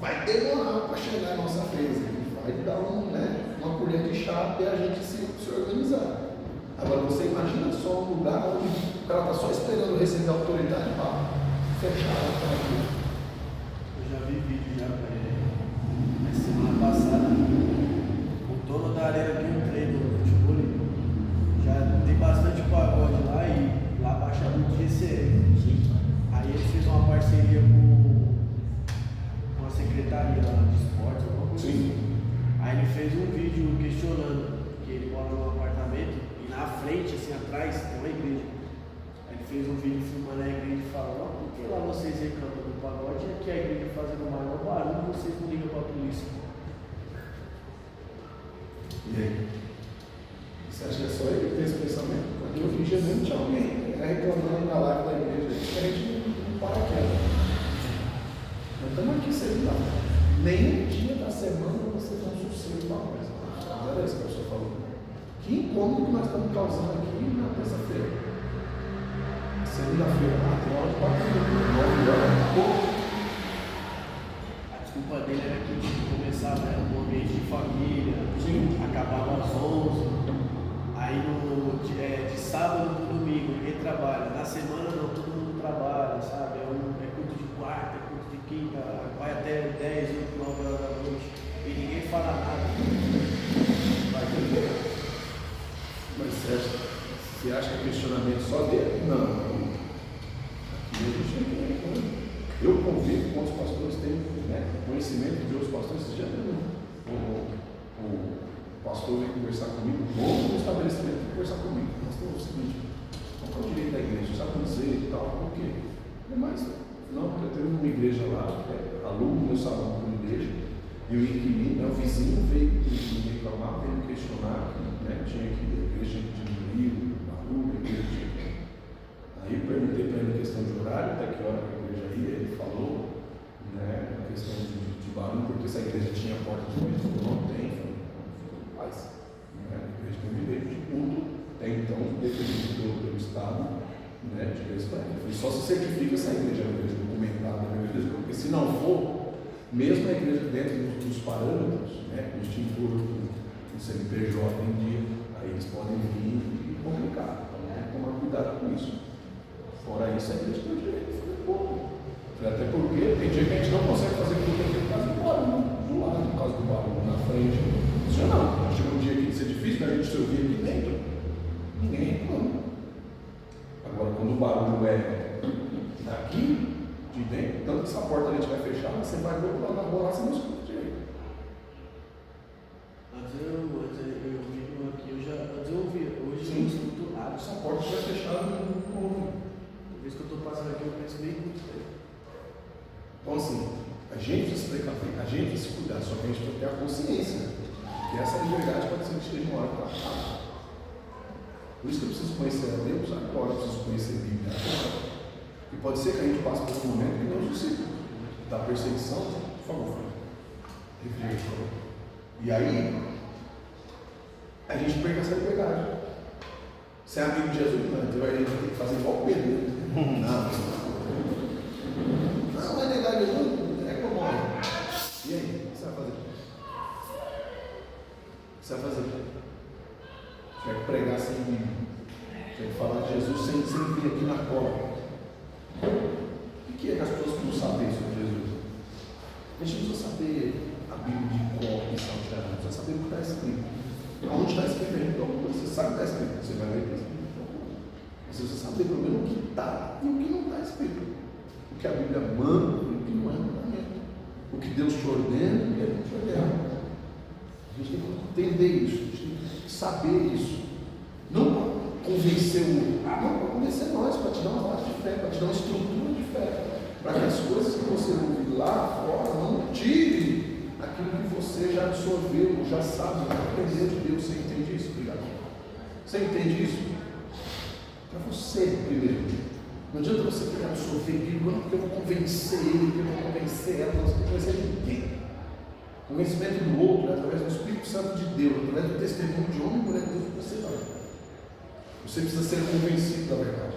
[SPEAKER 1] vai demorar para chegar a nossa vez. Vai dar uma colher de chá até a gente se organizar. Agora você imagina só um lugar onde o cara está só esperando receber a autoridade para fechar aquela coisa.
[SPEAKER 6] Eu já vi vídeo já na semana passada, o dono da arena que eu treino no futebol, já tem bastante pagode lá e lá baixa muito GCM. Aí ele fez uma parceria com a secretaria lá de esporte, alguma coisa assim. Aí ele fez um vídeo questionando que ele mora num apartamento e na frente, assim atrás, tem uma igreja. Aí ele fez um vídeo filmando a igreja e falou: por que lá vocês reclamam do pagode e aqui a igreja fazendo o maior barulho, vocês não ligam para a polícia?
[SPEAKER 1] E aí? Você acha que é só ele que tem esse pensamento? Porque eu fingia mesmo tinha alguém reclamando na live da igreja, que a gente não para quieto. Nós estamos aqui sempre lá. Nem um dia da semana você dá um sossego para nós. Não era isso que a pessoa falou. Que incômodo que nós estamos causando aqui na terça-feira. Segunda-feira, tem hora de 4 horas.
[SPEAKER 6] A desculpa dele era que começava no ambiente de família, acabava às 11, aí de sábado para domingo ninguém trabalha, na semana não, todo mundo trabalha, sabe? É culto de quarta, é culto de quinta, vai até 10, 8, 9 horas da noite e ninguém fala nada. Vai ter.
[SPEAKER 1] Mas você acha que é questionamento só dele? Não. Eu convido com os pastores, tenho conhecimento de outros pastores. Esse dia o pastor veio conversar comigo, ou no estabelecimento veio conversar comigo. Pastor, é o seguinte, qual é o direito da igreja? Sabe dizer e tal, por quê? Mas, não, porque eu tenho uma igreja lá, alugo meu salão para uma igreja, e o inquilino, o vizinho veio me reclamar, veio me questionar, tinha que a igreja diminuir o alugo, a igreja tinha que. Aí eu perguntei para ele a questão de horário, até que hora que a igreja ia, ele falou, a questão de barulho, porque se a igreja tinha porta de noite, não tem, faz. A igreja tem um direito de culto, tem então, definido pelo Estado, de Ele só se certifica se a igreja é uma igreja documentada, porque se não for, mesmo a igreja dentro dos parâmetros, né, com extintor do CNPJ em dia, aí eles podem vir e complicar. Então tem que tomar cuidado com isso. Fora isso, a igreja tem o direito de fazer pouco. Até porque tem dia que a gente não consegue fazer tudo aqui por causa do barulho do lado, por causa do barulho na frente. Isso não. Chega um dia que isso é difícil da gente se ouvir aqui dentro. Ninguém reclama. Agora, quando o barulho é daqui, de dentro, tanto que essa porta a gente vai fechar, você vai do outro lado da rua lá, você não escuta direito.
[SPEAKER 6] Antes eu vi aqui, antes eu ouvia, hoje eu escuto nada.
[SPEAKER 1] Essa porta vai fechada no ouvido.
[SPEAKER 6] Toda vez que eu estou passando aqui, eu penso meio muito.
[SPEAKER 1] Então, assim, a gente precisa se precaver, a gente precisa se cuidar, só que a gente precisa ter a consciência, né? Que essa liberdade pode ser que esteja uma hora para cá. Por isso que eu preciso conhecer a Deus agora, eu preciso conhecer a Bíblia agora. E pode ser que a gente passe por um momento que não discípulo da perseguição, por favor, reflita, por favor. E aí, a gente perca essa liberdade. Você é amigo de Jesus, não, então a gente tem que fazer igual o Pedro. Não vai negar Jesus, é como morre. E aí, o que você vai fazer? O que você vai fazer? Você vai pregar sem Bíblia. Você vai falar de Jesus sem vir aqui na cola. O que é que as pessoas precisam saber sobre Jesus? A gente precisa saber a Bíblia de cor e salteado, precisa saber o que está escrito. Aonde está escrito aí? Então, você sabe o que está escrito, você vai ler o que está escrito. Você precisa saber pelo menos o que está e o que não está escrito. O que a Bíblia manda e o que não é mandamento. O que Deus te ordena e o que Ele te ordena. A gente tem que entender isso, a gente tem que saber isso. Não para convencer o outro, não para convencer nós, para te dar uma base de fé, para te dar uma estrutura de fé. Para que as coisas que você ouve lá fora não tire aquilo que você já absorveu, já sabe, já aprendeu de Deus. Você entende isso? Obrigado. Você entende isso? Para você primeiro. Não adianta você querer absorver Bíblia, não, porque eu vou convencer ele, porque eu vou convencer ela, não vai convencer ninguém. O conhecimento do outro é através do Espírito Santo de Deus, através do testemunho de homem e mulher de Deus que você vai. Você precisa ser convencido da verdade.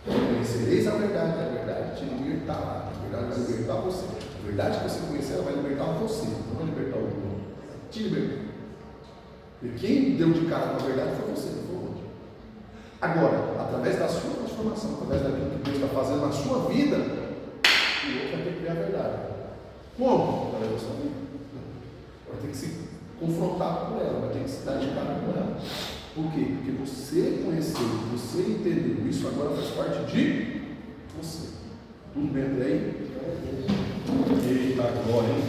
[SPEAKER 1] Conhecereis a verdade te libertará. A verdade vai libertar você. A verdade que você conhecer, ela vai libertar você, não vai libertar o outro. Te libertar. E quem deu de cara com a verdade foi você, não foi o outro. Agora, através da sua transformação, através daquilo que Deus está fazendo na sua vida, o outro vai ter que ver a verdade. Como? Através da sua vida. Vai ter que se confrontar com ela, vai ter que se dar de cara com ela. Por quê? Porque você conheceu, você entendeu, isso agora faz parte de você. Tudo bem até aí? Eita glória, hein?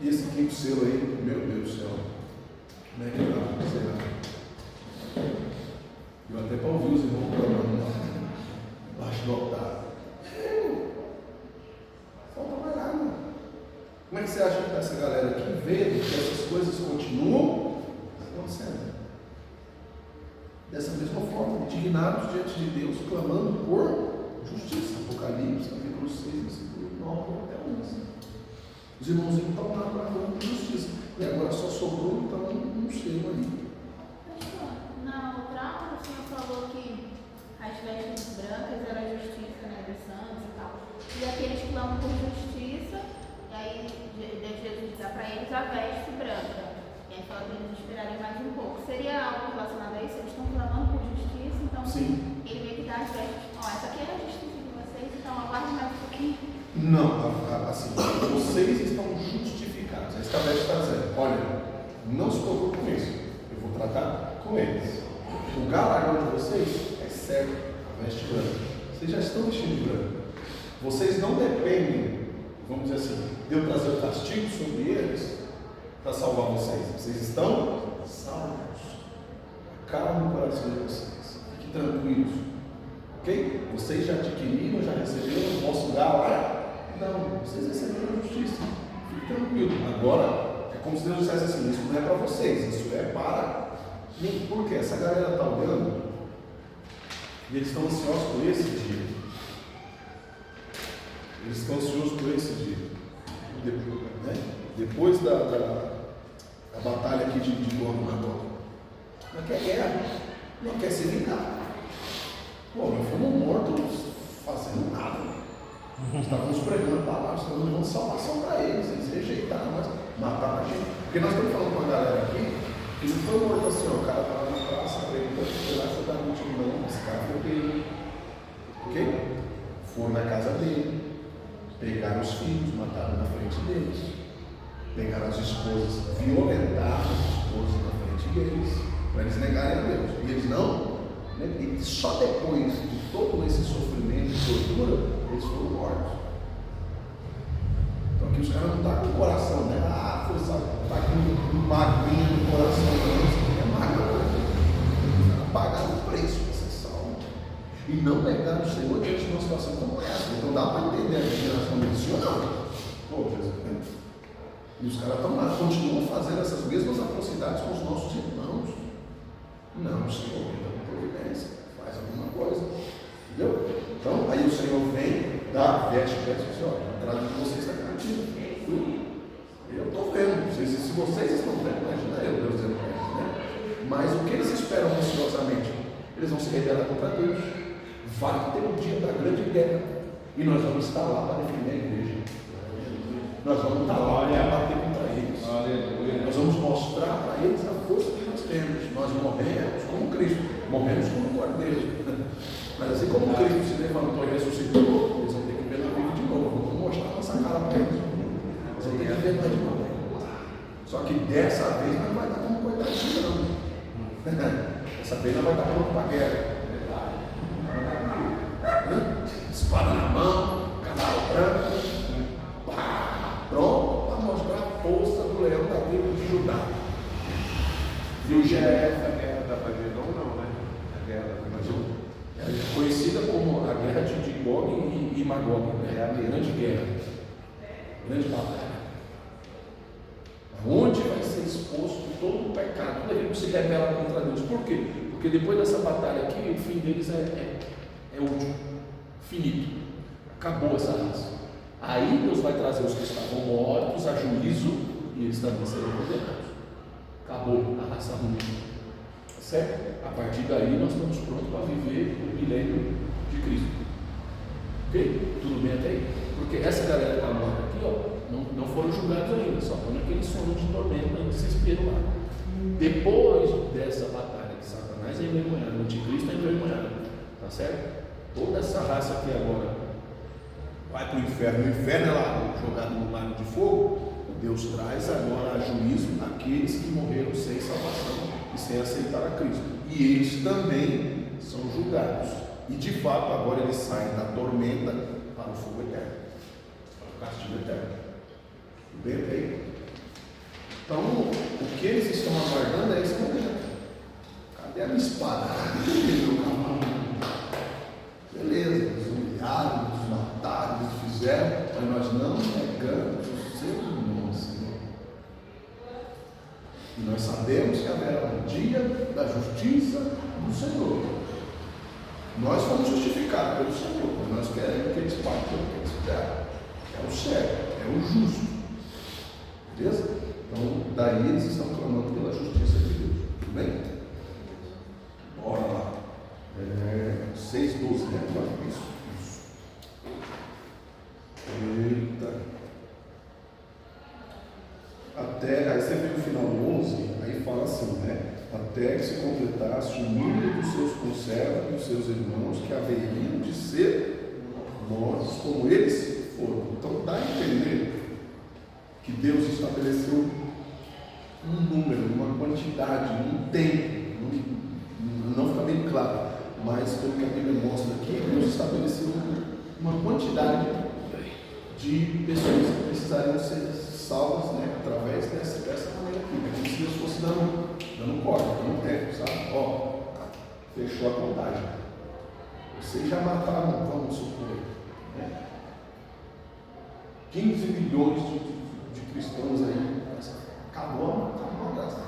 [SPEAKER 1] E esse quinto selo aí, meu Deus do céu, como é que tá? Será? Eu até para ouvir os irmãos falando lá, baixo do altar. Falta mais nada. Como é que você acha que está essa galera aqui vendo que essas coisas continuam acontecendo? Dessa mesma forma, indignados diante de Deus, clamando por justiça. Apocalipse, capítulo 6, versículo 9 até 11. Os irmãozinhos estão lá clamando por justiça. E agora só sobrou então um selo aí.
[SPEAKER 7] Na outra, o senhor falou que as vestes brancas era a justiça, né, dos santos e tal. E aqueles que clamam por justiça, e aí Jesus dá para eles a veste branca. E aí fala para eles esperarem mais um pouco. Seria algo relacionado a isso? Eles estão clamando por justiça, então
[SPEAKER 1] Sim.
[SPEAKER 7] ele meio que dá as vestes. Ó, essa aqui é a justiça de vocês, então aguardem mais um pouquinho.
[SPEAKER 1] Não, assim, vocês estão justificados. A estabelece está dizendo, olha, não se preocupe com isso, eu vou tratar com eles. O galardão de vocês é certo, a veste branca. Vocês já estão vestindo de branco. Vocês não dependem, vamos dizer assim, de eu trazer o castigo sobre eles para salvar vocês. Vocês estão salvos. Acalme o coração de vocês. Fiquem tranquilos. Ok? Vocês já adquiriram, já receberam o vosso galardão. Não, vocês receberam a justiça. Fique tranquilo. Agora, é como se Deus dissesse assim: isso não é para vocês, isso é para mim. Porque essa galera está olhando e eles estão ansiosos por esse dia. Eles estão ansiosos por esse dia. Depois da batalha aqui de Gorgonador. Não quer guerra, não quer se vingar. Pô, nós fomos mortos fazendo nada.
[SPEAKER 2] Estávamos pregando palavras, estávamos levando salvação para eles. Eles rejeitaram, mas mataram a gente. Porque nós estamos falando com a galera aqui que não foi morto assim, ó, o cara estava na praça, pregando, foi lá ajudar a multidão, esse cara foi dele. Ok? Foram na casa dele, pegaram os filhos, mataram na frente deles, pegaram as esposas, violentaram as esposas na frente deles, para eles negarem a Deus. E eles não. E só depois de todo esse sofrimento e tortura, eles foram mortos. Então aqui os caras não estão com o coração, né? Ah, foi só, está com um magrinho no coração, não é magro. Os caras pagaram o preço para ser salvo. E não negaram o Senhor diante de uma situação como essa. Então dá para entender a geração deles, ou não? Pô, Jesus. E os caras estão lá, continuam fazendo essas mesmas atrocidades com os nossos irmãos. Não, Senhor, providência, faz alguma coisa, entendeu? Então, aí o Senhor vem, dá, veste, e diz: olha, atrás de vocês está garantido. Eu estou vendo, se vocês estão vendo, imagina eu, Deus dizendo para eles, né? Mas o que eles esperam ansiosamente? Eles vão se rebelar contra Deus. Vai ter o dia da grande guerra, e nós vamos estar lá para defender a igreja. Nós vamos estar lá para bater contra eles. Nós vamos mostrar para eles a força que nós temos. Nós morremos como Cristo, morremos como Cordeiro. Mas assim como Cristo se levantou e ressuscitou, eles vão ter que ver na vida de novo. Vamos mostrar a nossa cara para eles. Eles vão ter que ver na de novo. Só que dessa vez não vai dar como coitadinho, não. Dessa vez não vai dar pronto para a guerra. Espada na mão, cavalo branco, pronto para mostrar a força do leão da tribo de Judá. E o
[SPEAKER 5] essa guerra da Bagedon não, né? A guerra da Bagedon.
[SPEAKER 2] É conhecida como a guerra de Gog e Magog, né? É a grande guerra, grande batalha. Onde vai ser exposto todo o pecado, tudo aquilo que se rebela contra Deus. Por quê? Porque depois dessa batalha aqui, o fim deles é último, finito. Acabou essa raça. Aí Deus vai trazer os que estavam mortos a juízo e eles também serão condenados. Acabou a raça ruim. Certo? A partir daí nós estamos prontos para viver o milênio de Cristo. Ok? Tudo bem até aí? Porque essa galera que está morta aqui, ó, não foram julgados ainda, só estão naquele sono de tormento, em desespero lá. Depois dessa batalha que Satanás é envergonhado, o anticristo é envergonhado, tá certo? Toda essa raça aqui agora vai para o inferno é lá jogado no lago de fogo. Deus traz agora a juízo aqueles que morreram sem salvação e sem aceitar a Cristo. E eles também são julgados. E de fato agora eles saem da tormenta para o fogo eterno, para o castigo eterno. Tudo bem até aí? Então, o que eles estão aguardando é esse momento. Cadê a minha espada? Beleza, eles humilharam, nos mataram, nos fizeram, mas nós não negamos o seu nome, Senhor. E nós sabemos que haverá um dia da justiça do Senhor. Nós fomos justificados pelo Senhor, mas nós queremos que eles paguem pelo que eles fizeram. É o certo, é o justo. Beleza? Então, daí eles estão clamando pela justiça de Deus. Tudo bem? Bora lá. 6:12, né? Isso. Eita. Até, aí você vê no final do 11, aí fala assim, né? Até que se completasse o número dos seus conservos e dos seus irmãos que haveriam de ser mortos como eles foram. Então dá a entender que Deus estabeleceu um número, uma quantidade, um tempo, não fica bem claro, mas pelo que a Bíblia mostra aqui, Deus estabeleceu uma quantidade de pessoas que precisariam ser salvas, né, através dessa maneira aqui. É como se Deus fosse dando corda, dando tempo, sabe? Ó, fechou a contagem. Vocês já mataram, vamos supor, né? 15 milhões de cristãos aí. Acabou a graça.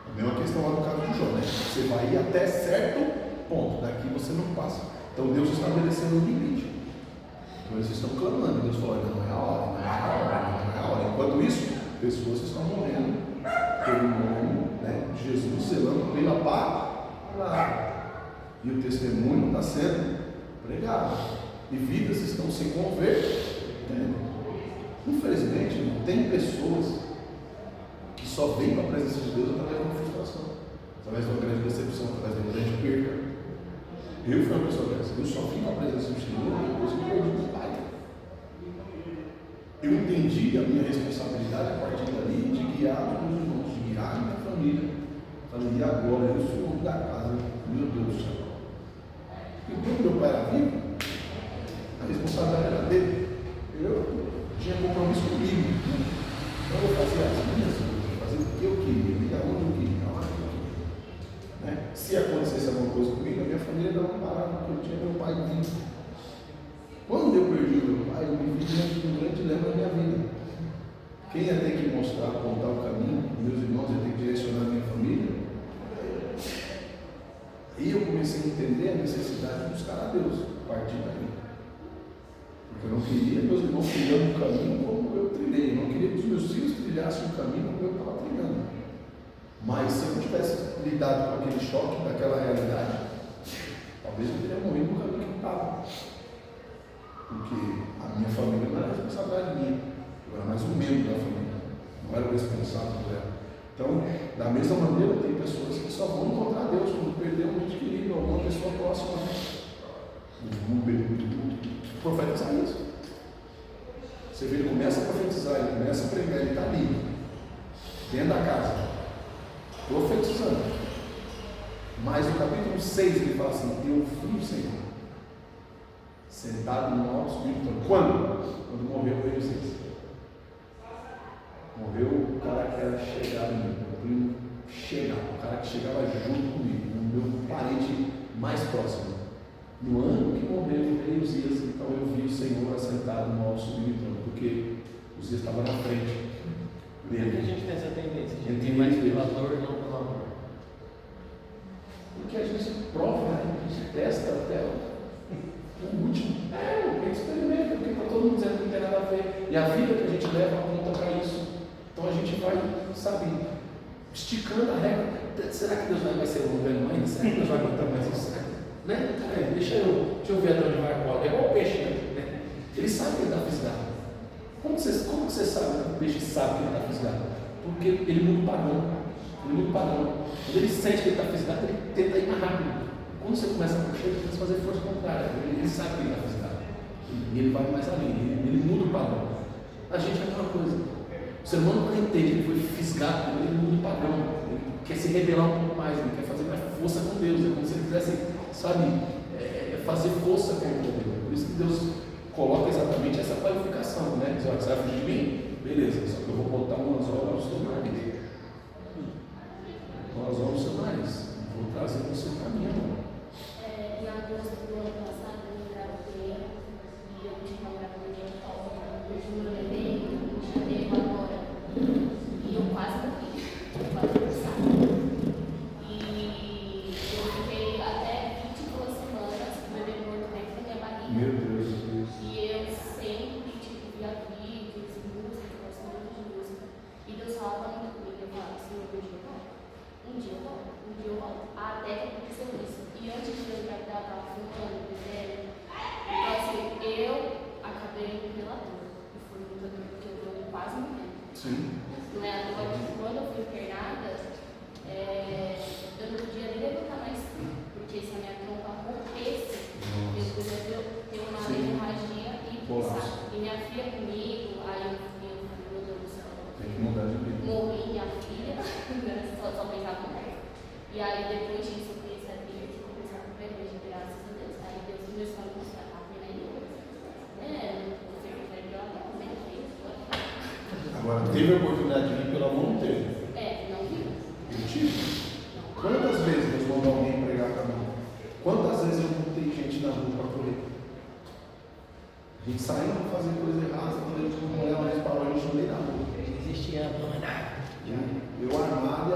[SPEAKER 2] A mesma questão lá no caso de Jó, né? Você vai ir até certo ponto, daqui você não passa. Então Deus estabeleceu um limite. Então eles estão clamando, Deus falou: não é a hora, não é a hora, não é a hora. Enquanto isso, pessoas estão morrendo pelo nome, né, de Jesus, zelando pela palavra. E o testemunho está sendo pregado. E vidas estão se convertendo. Infelizmente, tem pessoas que só vêm para a presença de Deus através de uma frustração, através de uma grande decepção, através de uma grande perda. Eu fui uma pessoa dessa. Eu só vim para a presença do Senhor depois que eu perdi meu pai. Eu entendi a minha responsabilidade a partir dali de guiar os meus irmãos, de guiar a minha família. Falei, e agora? Eu sou o homem da casa. Meu Deus do céu. E quando meu pai era vivo, a responsabilidade era dele. Eu tinha compromisso comigo. Então eu fazia as minhas coisas, fazia o que eu queria, ia onde eu queria, na hora que eu queria. Né? Se acontecesse alguma coisa comigo, a minha família dava uma parada, porque eu tinha meu pai vivo. Quando eu perdi meu pai, eu me vi diante de um grande dilema da minha vida. Quem ia ter que mostrar, apontar o caminho, meus irmãos, ia ter que direcionar a minha família. E eu comecei a entender a necessidade de buscar a Deus, a partir daí. Porque eu não queria meus irmãos trilhando o caminho como eu trilhei. Eu não queria que os meus filhos trilhassem o caminho como eu estava trilhando. Mas se eu não tivesse lidado com aquele choque, daquela realidade, talvez eu teria morrido no caminho que eu estava. Porque a minha família não era responsabilidade minha. Eu era mais um membro da família. Não era o responsável por ela. Então, da mesma maneira, tem pessoas que só vão encontrar Deus quando perder um ente querido, alguma pessoa próxima. O profeta Isaías. Você vê, ele começa a profetizar, ele começa a pregar, ele está ali, dentro da casa, profetizando. Mas no capítulo 6 ele fala assim: eu fui o Senhor, sentado no alto Espírito Santo. Quando morreu o rei Uzias. Morreu o cara que era chegado em mim, meu primo chegado, o cara que chegava junto comigo, o meu parente mais próximo. No ano que morreu o rei Uzias, então eu vi o Senhor assentado no alto sublime trono, porque Uzias estava na frente dele.
[SPEAKER 3] A gente tem essa tendência, a gente tem mais pela dor, não pelo amor.
[SPEAKER 2] Porque a gente prova, né? A gente testa até o último. A gente experimenta, porque está todo mundo dizendo que não tem nada a ver. E a vida que a gente leva aponta para isso. Então a gente vai, sabe, esticando a regra. Será que Deus vai ser um governo ainda? Será que Deus vai aguentar mais isso? Né? Deixa eu ver até onde vai a bola. É igual o peixe, né? Ele sabe que ele está fisgado. Como você sabe que o peixe sabe que ele está fisgado? Porque ele muda o padrão. Quando ele sente que ele está fisgado, ele tenta ir mais rápido. Quando você começa a puxar, ele tenta fazer força contrária. Ele sabe que ele está fisgado. E ele vai mais além, ele muda o padrão. A gente é a mesma coisa. O ser humano, quando entende que ele foi fisgado, ele muda o padrão. Ele quer se rebelar um pouco mais, ele quer fazer mais força com Deus. É como se ele quisesse, sabe, fazer força com o poder. Por isso que Deus coloca exatamente essa qualificação, né? Diz: olha, você vai fugir de mim? Beleza, só que eu vou botar umas obras no seu nariz. Umas obras no seu nariz. Vou trazer para o seu caminho.
[SPEAKER 4] Em agosto do ano passado, eu gravei e eu tinha uma gravidez de um bebê em janeiro agora. E eu quase morri. E eu fiquei até 22 semanas com o bebê morto dentro da minha barriga.
[SPEAKER 2] Meu Deus.
[SPEAKER 4] E eu sempre via vídeos, música, eu gosto muito de música. E Deus falava muito comigo. Eu falava: Senhor, um dia eu volto. Até que aconteceu isso. E antes de eu engravidar, eu estava fumando, bebendo. Então, assim, eu acabei indo pela dor. E foi muita dor, porque eu estou quase morrendo.
[SPEAKER 2] Sim.
[SPEAKER 4] Não é à toa que quando eu fui internada, eu não podia nem levantar mais, porque se a minha trompa rompesse, eu podia ter uma hemorragia e pulsar. E minha filha comigo, aí eu falei: meu Deus do céu.
[SPEAKER 2] Tem que mudar de vida.
[SPEAKER 4] Morri minha filha, só pensava nela. E aí depois disso eu conheci a Bíblia e comecei a converter, graças a Deus. Aí Deus começou a mostrar a Bíblia. Você prefere ela também,
[SPEAKER 2] Agora, teve a oportunidade de vir pela mão, não teve?
[SPEAKER 4] não viu.
[SPEAKER 2] Eu tive. Quantas vezes Deus mandou alguém pregar para mim? Quantas vezes eu botei gente na rua para correr? A gente saindo para fazer coisa errada, quando a gente não olhava mais para a gente no meio da rua.
[SPEAKER 3] Existia a
[SPEAKER 2] Eu armado e a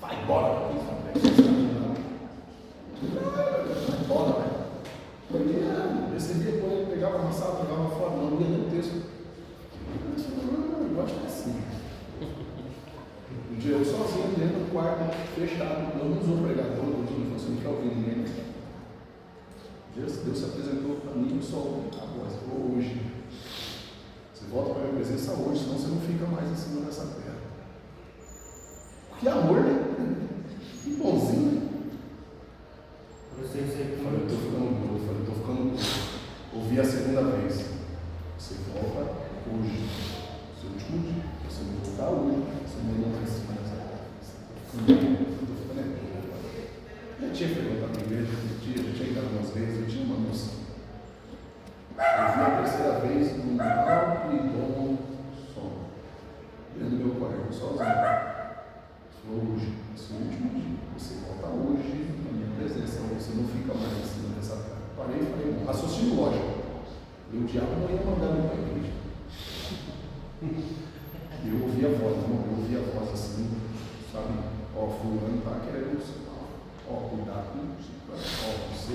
[SPEAKER 2] vai embora. Vai embora, velho. Eu recebia quando ele pegava uma sala, pegava fora, não lia nem o texto. Eu acho que é assim. Um dia eu sozinho dentro do quarto, fechado. Eu não sou pregador, eu não quer ouvir ninguém.
[SPEAKER 1] Deus se apresentou para mim só agora, hoje. Você volta para a minha presença hoje, senão você não fica mais em cima dessa terra. Que amor, né? Que bonzinho, né? Eu falei, eu estou ficando louco. Ouvi a segunda vez. Você volta hoje. Seu último dia. Você vai voltar hoje. Você não vai em cima dessa terra. Estou ficando louco. Já tinha perguntado na igreja, já tinha ido algumas vezes, eu tinha uma noção. Eu vi a terceira vez num alto e bom sono. Dentro do meu quarto, sozinho. Falou, hoje, esse é o último dia. Você volta hoje na minha presença, você não fica mais em cima dessa terra. Parei e falei, bom, raciocínio lógico. E o diabo não ia mandar eu para a igreja. E eu ouvi a voz assim, sabe? Ó, fulano está querendo você. Ó, cuidado com isso. Ó, você.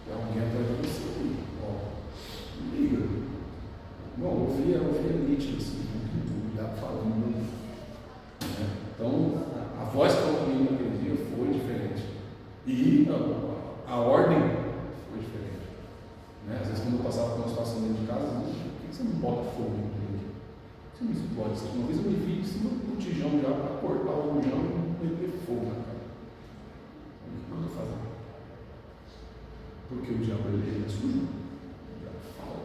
[SPEAKER 1] Tem alguém atrás de você aí. Ó, liga. Não, eu ouvia nítido assim, o diabo falando. Né? Então, a voz que eu ouvi naquele dia foi diferente. E a ordem foi diferente. Né? Às vezes, quando eu passava por uma situação dentro de casa, por que você não bota fogo no aqui? Você não explode. Uma vez eu me vi em cima do tijão já para cortar o bujão e meter fogo na cara. O que eu estou fazendo? Porque o diabo ele é sujo. O diabo fala.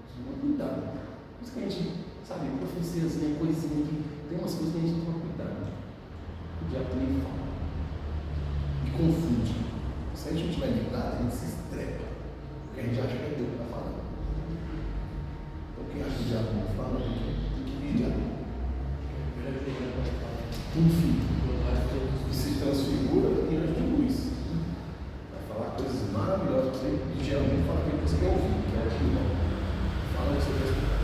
[SPEAKER 1] Você não cuidado. Por isso que a gente, sabe, profeciazinha, coisinha que tem umas coisas que a gente não toma cuidado. O diabo também fala. E confunde. Se a gente não tiver ligado, a gente se estrepa. Porque a gente acha que é Deus que está falando. Então quem acha que o diabo não fala, tem que vir diabo. Enfim, se transfigura em anjo de luz. Vai falar coisas maravilhosas para você, e geralmente fala aquilo que você quer ouvir, que é o que não. Fala o que você quer escutar.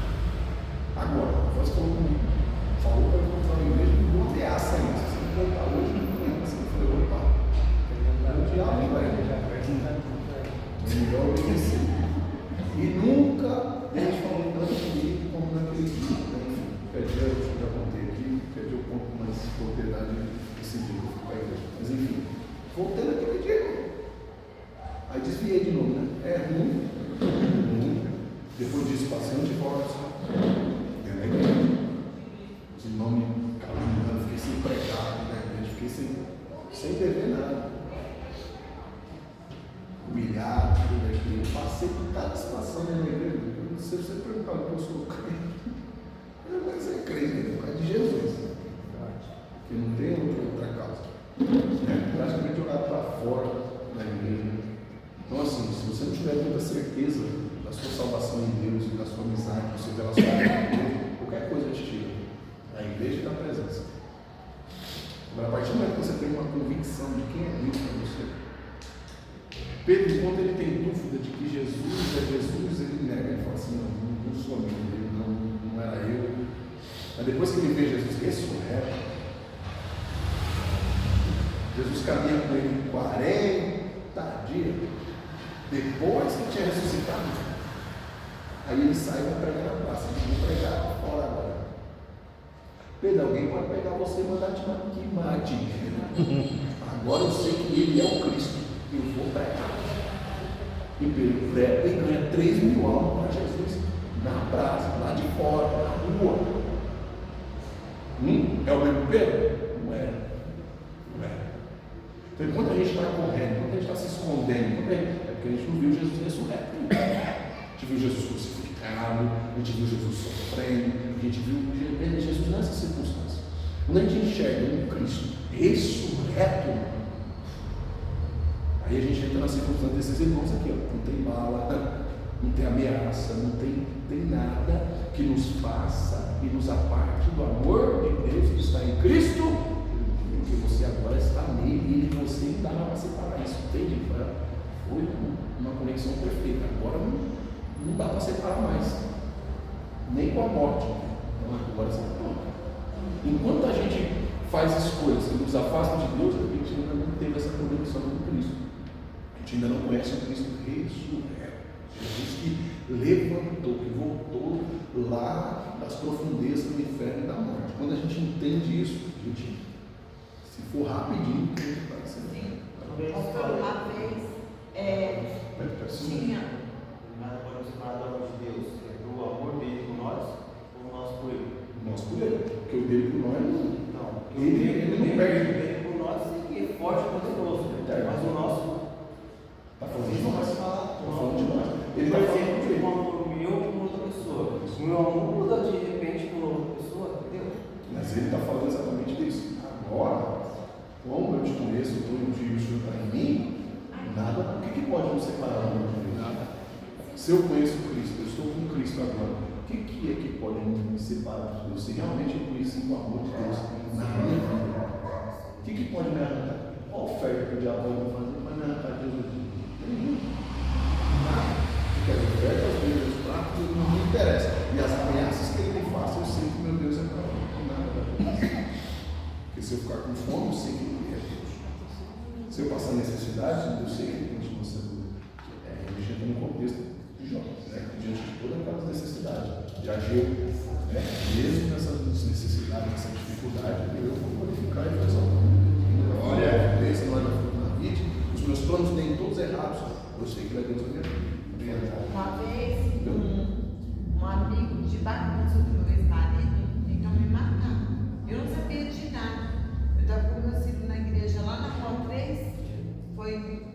[SPEAKER 1] Agora, a voz falou comigo. Falou para eu contar na igreja, não vou ameaça ainda. Se você não contar hoje, não conhece. Eu falei, opa. O diabo vai. É melhor obedecer. E nunca Deus falou tanto comigo como naquele dia. Enfim, pedi, eu já contei aqui, pedi um pouco mais de propriedade desse dia que eu fui para a igreja. Mas enfim, voltei naquele dia. Aí desviei de novo, né? É ruim. Depois disso, passei um divórcio. Dentro da igreja. Os irmãos me caluniando, fiquei sem empregado na igreja, fiquei sem dever nada. Humilhado, tudo aquilo. Eu passei por cada situação na igreja. Se você perguntar o que eu sou crente, mas é crente, é por causa de Jesus. Porque não tem outra causa. É praticamente jogado para fora da igreja. Então, assim, se você não tiver muita certeza da sua salvação em Deus e da sua amizade, do seu relacionamento com Deus, qualquer coisa te tira da igreja e da presença. Agora, a partir do momento que você tem uma convicção de quem é Deus para você, Pedro, quando ele tem dúvida de que Jesus é Jesus, ele nega, ele fala assim, não sou amigo dele, não era eu. Mas depois que ele vê Jesus ressurreto, Jesus caminha com ele 40 dias, depois que tinha ressuscitado. Aí ele sai e vai pregar na praça, ele vai pregar fora agora. Pedro, alguém pode pegar você e mandar te mate. Agora eu sei que ele é o Cristo. Eu vou pregar. E Pedro prega e ganha 3.000 almas para Jesus. Na praça, lá de fora, na rua. É o mesmo Pedro? Não é. Não é. Então, enquanto a gente está correndo, enquanto a gente está se escondendo, é porque a gente não viu Jesus ressurreto. A gente viu Jesus crucificado, a gente viu Jesus sofrendo, a gente viu Jesus nessas circunstâncias. Quando a gente enxerga um Cristo ressurreto, aí a gente entra na circunstância desses irmãos aqui, ó. Não tem bala, não tem ameaça, não tem nada que nos faça e nos aparte do amor de Deus que está em Cristo, porque você agora está nele e ele você não dá para separar isso, entende? Foi uma conexão perfeita, agora não dá para separar mais, nem com a morte. Então agora você está. Enquanto a gente faz escolhas que nos afastam de Deus, a gente ainda não teve essa conexão com Cristo. A gente ainda não conhece o Cristo ressurreto. Jesus que levantou, que voltou lá das profundezas do inferno e da morte. Quando a gente entende isso, a gente, se for rapidinho, a gente vai ser.
[SPEAKER 7] Uma vez
[SPEAKER 1] Se eu conheço Cristo, eu estou com Cristo agora, o que é que pode me separar de Deus? Se realmente eu conheci o amor de Deus na minha vida, o que pode me arrancar? Qual a oferta que o diabo vai fazer para me arrancar de Deus? Nada. Porque as ofertas dele, os pratos, não me interessam. E as ameaças que ele me faça, eu sei que meu Deus é para mim. Porque se eu ficar com fome, eu sei que ele é Deus. Se eu passar necessidade, eu sei que ele continua sendo. A gente entra no contexto de Jó, né? Diante de todas aquelas necessidades. De Ageu, né? Mesmo nessas necessidades, nessa dificuldade, eu vou glorificar e fazer o nome. Olha, pensa lá na vida, os meus planos nem todos errados. Eu sei que ele é Deus da minha vida.
[SPEAKER 8] Uma vez, um amigo de bagunça do meu ex-marido tentou me matar. Eu não sabia de nada. Eu estava com meu filho na igreja lá na Rua 3,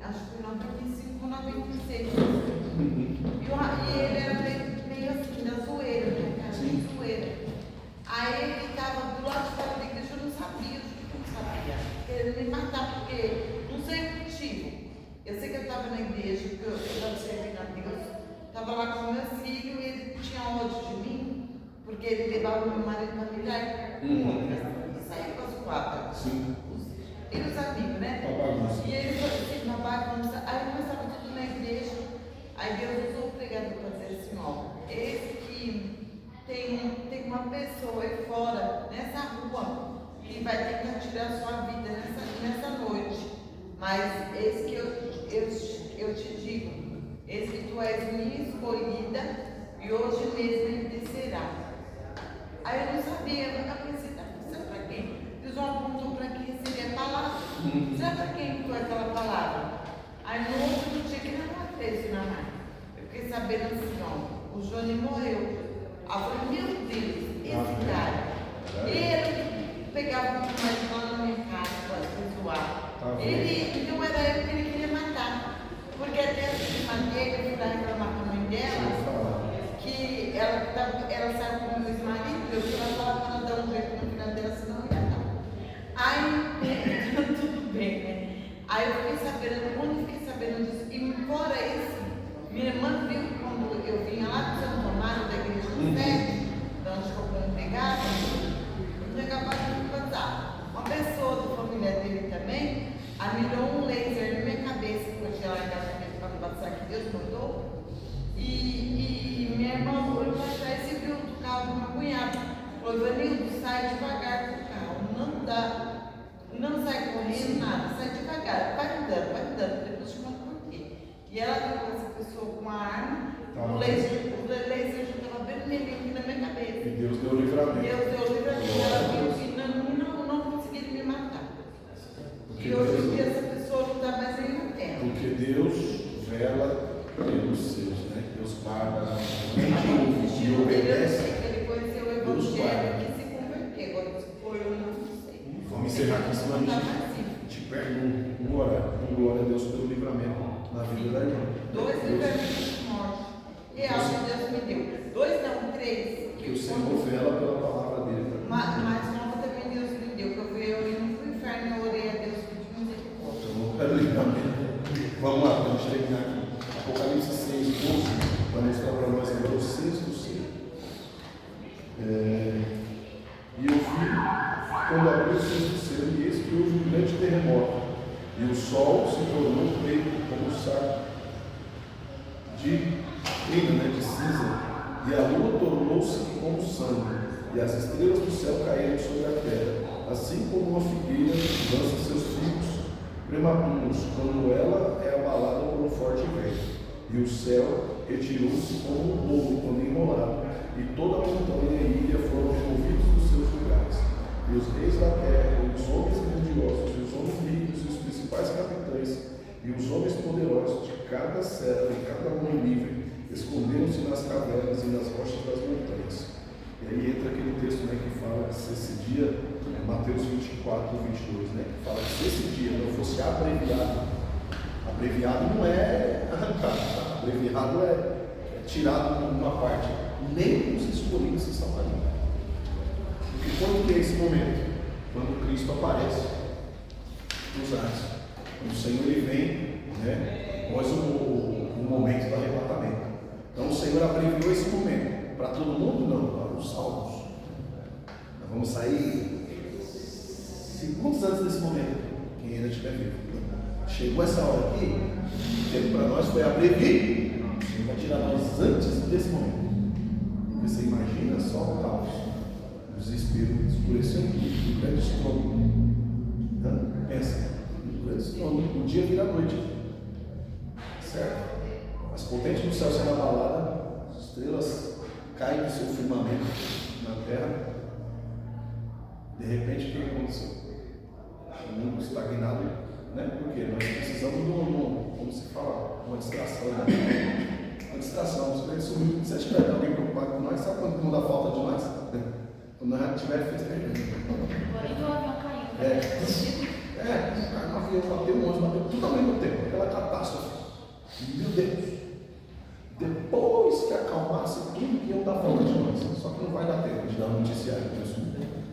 [SPEAKER 8] acho que foi 95 ou 96. E ele era meio assim, da zoeira, né? Cara, de zoeira. Aí ele estava do lado de fora da igreja, eu não sabia, querendo me matar, porque não sei o motivo. Eu sei que eu estava na igreja, porque eu estava servindo a Deus, estava lá com o meu filho e ele tinha ódio de mim, porque ele levava o meu marido para virar com outras, e saía com as quatro.
[SPEAKER 1] Sim.
[SPEAKER 8] E os amigos, né? E ele falou assim, uma bagunça. Aí nós estávamos tudo na igreja, aí Deus usou o pregador para dizer assim, ó, esse que tem uma pessoa aí fora, nessa rua, que vai tentar tirar a sua vida nessa noite. Mas esse que eu te digo, esse que tu és minha escolhida, e hoje mesmo ele descerá. Aí eu não sabia, eu pensei, será para quem? Deus apontou para quem seria a palavra. Será para quem foi aquela palavra? Aí no outro dia, que não acontece na mãe, eu fiquei sabendo assim, ó, o Johnny morreu. Aí eu falei, meu Deus, esse cara, ele pegava muito mais lá na minha casa para zoar. Ele não era eu que ele queria matar. Porque até a manteiga que estava reclamando com a mãe dela, que ela saiu com o meu ex-marido, eu fui lá falar para ela dar um jeito no final dela, senão ia dar. Aí, tudo bem, né? Aí eu fiquei sabendo, quando eu fiquei sabendo disso, e fora isso, minha irmã viu quando eu vinha lá do Santo Amaro, da igreja do Sete, de onde eu congregava, eu tinha acabado de passar. Uma pessoa da família dele também mirou um laser na minha cabeça, porque eu tinha largado a cabeça para me passar, que Deus mandou. E minha irmã olhou para trás e viu do carro do meu cunhado. Falou, Ivanildo, sai devagar do carro, não sai correndo, nada, sai devagar, vai andando, depois te conto por quê. E ela viu essa pessoa com uma arma, o laser já estava vermelhinho aqui na minha cabeça.
[SPEAKER 1] E Deus deu livramento.
[SPEAKER 8] Ela viu que não conseguiram me matar. E hoje em dia essa pessoa não está mais em uma terra.
[SPEAKER 1] Porque Deus vela pelos seus, né? Deus guarda e obedece.
[SPEAKER 8] Ele conheceu o Evangelho que se converteu. Agora, se for eu não sei.
[SPEAKER 1] Vamos encerrar aqui, senão a gente perde um horário. Glória a Deus pelo livramento na vida da irmã.
[SPEAKER 8] 2 livramentos de morte. Real que Deus me deu. 2 não, 3.
[SPEAKER 1] Que o Senhor vela pela palavra dele.
[SPEAKER 8] Mas nova também Deus me deu. Que eu fui indo para o inferno e orei a Deus pedindo misericórdia.
[SPEAKER 1] Então, não quero livramento. Vamos lá, para a gente terminar aqui. Apocalipse 6, 12, vai mostrar para nós agora o 6 do 6. E eu vi, quando abriu o 6 do 6, e eis que houve um grande terremoto, e o sol se tornou preto como saco de crina, de cinza, e a lua tornou-se como sangue, e as estrelas do céu caíram sobre a terra, assim como uma figueira lança seus figos prematuros, quando ela é abalada por um forte vento. E o céu retirou-se como um bolo quando enrolado, e toda a montanha e ilha foram removidos dos seus lugares. E os reis da terra, e os homens grandiosos, e os homens ricos, e os principais capitães, e os homens poderosos de cada serva e cada homem livre, esconderam-se nas cavernas e nas rochas das montanhas. E aí entra aquele texto, que fala que se esse dia, Mateus 24, 22, que fala que se esse dia não fosse abreviado não é arrancado, tá? Abreviado é tirado uma parte. Nem os escolhidos se salvariam. Porque quando que é esse momento? Quando Cristo aparece nos ares. Quando o Senhor ele vem, após o momento do arrebatamento.
[SPEAKER 2] Então o Senhor abreviou esse momento. Para todo mundo? Não, para os salvos. Nós vamos sair segundos antes desse momento, quem ainda estiver vivo. Chegou essa hora aqui, o tempo para nós foi abreviar. O Senhor vai tirar nós antes desse momento. Porque você imagina só o caos, o desespero, escurecendo tudo, o grande estrondo. Pensa, o grande estrondo, o dia vira noite. Certo? As potentes do céu sendo abaladas, as estrelas caem do seu firmamento na terra. De repente, o que aconteceu? O mundo estagnado, né? Porque nós precisamos de como se fala, uma distração. Né? Uma distração. Você acha que vai ter alguém preocupado com nós? Sabe quando dá falta de nós? Quando nós já estiver festejando.
[SPEAKER 7] Porém, o avião caiu.
[SPEAKER 2] Um avião bateu, um ônibus bateu, tudo ao mesmo tempo, aquela catástrofe. Meu Deus! Depois que acalmasse tudo, que iam dar falta de nós. Só que não vai dar tempo de dar noticiário disso.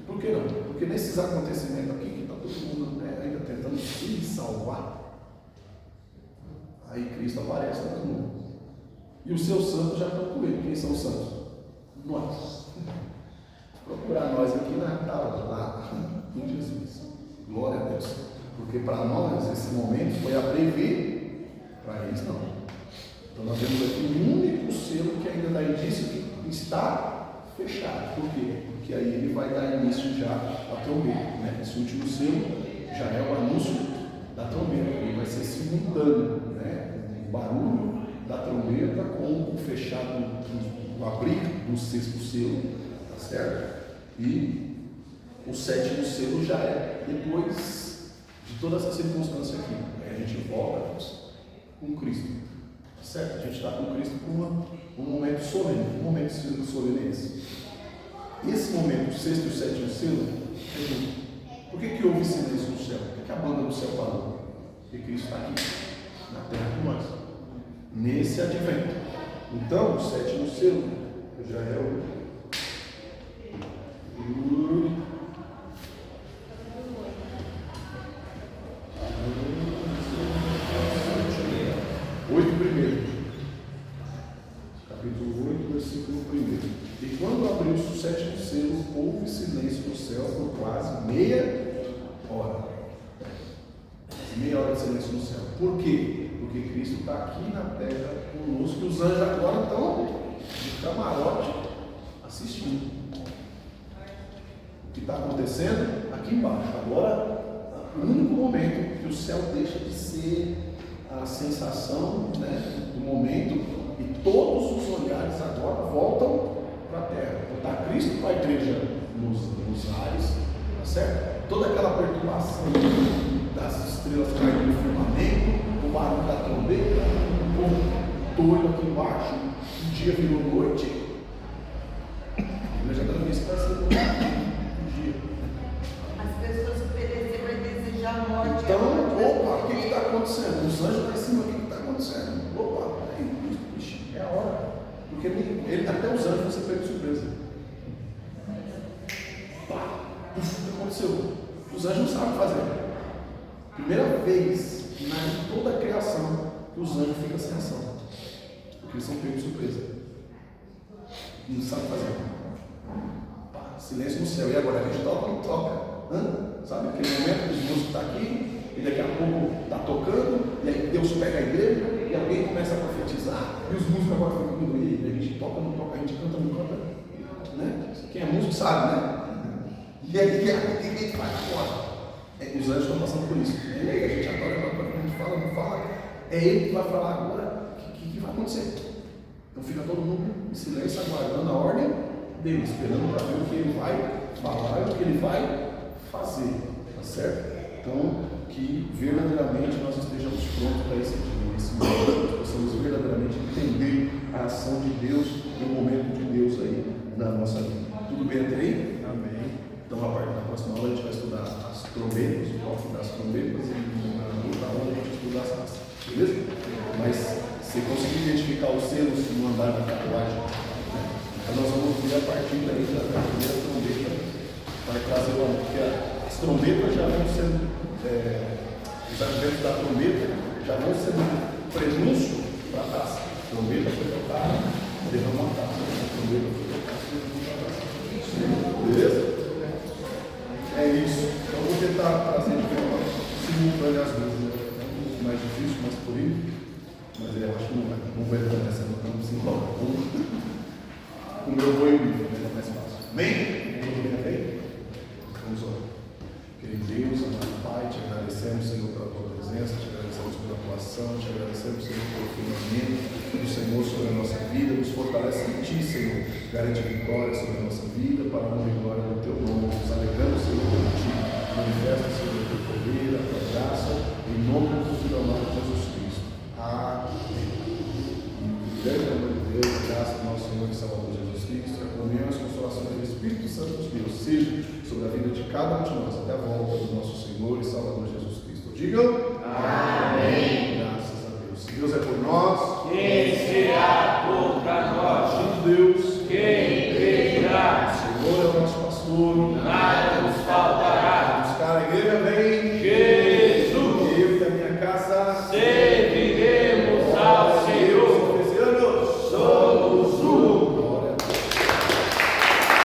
[SPEAKER 2] Por que não? Porque nesses acontecimentos aqui, que está todo mundo ainda tentando se salvar, aí Cristo aparece para todo mundo. E os seus santos já estão com ele. Quem são os santos? Nós. Procurar nós aqui na tábua, lá em Jesus. Glória a Deus. Porque para nós esse momento foi a prever, para eles não. Então nós temos aqui um único selo que ainda dá indício que está fechado. Por quê? Porque aí ele vai dar início já à trombeta. Né? Esse último selo já é o anúncio da trombeta. Ele vai ser simultâneo. Né? O barulho da trombeta com o fechado, o abrir do sexto selo. Tá certo? E o sétimo selo já é depois de toda essa circunstância aqui. Aí a gente volta com Cristo. Certo? A gente está com Cristo por um momento solene. Que momento solene é esse? Esse momento, o sexto e o sétimo selo, por que houve silêncio no céu? Por que a banda do céu parou? Porque Cristo está aqui, na terra com nós, nesse advento. Então, o sétimo selo já é o 8 primeiro. Capítulo 8, versículo 1. E quando abriu-se o sétimo selo, houve silêncio no céu por quase meia hora. Meia hora de silêncio no céu. Por quê? Porque Cristo está aqui na terra conosco e os anjos agora estão de camarote assistindo. O que está acontecendo aqui embaixo. Agora, o único momento que o céu deixa de ser a sensação, né, do momento, e todos os olhares agora voltam para a terra. Então está Cristo com a igreja nos ares, tá certo? Toda aquela perturbação das estrelas caindo no firmamento, o barulho da trombeta, o povo doido aqui embaixo, o dia virou noite. A igreja está nisso para ser o dia.
[SPEAKER 8] As pessoas que pereceram vai desejar a morte.
[SPEAKER 2] Então, opa, o que está acontecendo? Os anjos lá em cima, o que está acontecendo? Opa, é a hora. Porque ele, até os anjos você pega de surpresa. Pá, o que aconteceu? Os anjos não sabem o que fazer. Primeira vez em toda a criação que os anjos ficam sem ação. Porque eles são pegos de surpresa. Não sabem fazer. Pá, silêncio no céu. E agora? A gente toca ou não toca? Sabe aquele momento que os músicos estão aqui e daqui a pouco está tocando, e aí Deus pega a igreja e alguém começa a profetizar, e os músicos agora ficam comigo, e a gente toca, não toca, a gente canta, não canta, né? Quem é músico sabe, né? E aí o que a gente faz agora? Os anjos estão passando por isso. E aí a gente adora, a gente fala, não fala, é ele que vai falar agora o que vai acontecer. Então fica todo mundo em silêncio, aguardando a ordem dele, esperando para ver o que ele vai falar e o que ele vai fazer, tá certo? Então, que verdadeiramente nós estejamos prontos para esse dia, esse momento, que possamos verdadeiramente entender a ação de Deus e o momento de Deus aí na nossa vida. Tudo bem até aí? Amém. Então, a partir da próxima aula a gente vai estudar as trombetas, o toque das trombetas, e na outra aula a gente vai estudar as taças, beleza? Mas, se conseguir identificar os selos no andar da tatuagem, né? Então nós vamos ver a partir daí da primeira trombeta, vai trazer o amor, porque as trombetas já vão sendo, os adventos da trombeta já vão sendo prenúncio para a taça.
[SPEAKER 1] Trombeta foi tocada, derrama uma taça. Trombeta foi tocada, derrama uma taça. Beleza? É isso. Então vou tentar trazer de forma simultânea as duas. Né? É um pouco mais difícil, mais polido, mas eu acho que não vai entrar nessa, não estamos em logo. O meu voo e o livro, né? É mais fácil. Amém? Amém? Vamos orar. Querido Deus, amado Pai, te agradecemos, Senhor, pela tua presença, te agradecemos pela tua ação, te agradecemos, Senhor, pelo firmamento do Senhor sobre a nossa vida, nos fortalece em ti, Senhor, garante vitória sobre a nossa vida, para a honra e glória do teu nome, nos alegramos, Senhor, por ti, manifesta, Senhor, o teu poder, a tua graça, em nome do Filho amado Jesus Cristo. Amém. E grande amor de Deus, a graça do nosso Senhor e Salvador Jesus Cristo, a comunhão e as consolações do Espírito Santo de Deus, seja sobre a vida de cada um de nós, até a volta do nosso Senhor e Salvador Jesus Cristo. Digam amém. Graças a Deus. Se Deus é por nós, quem será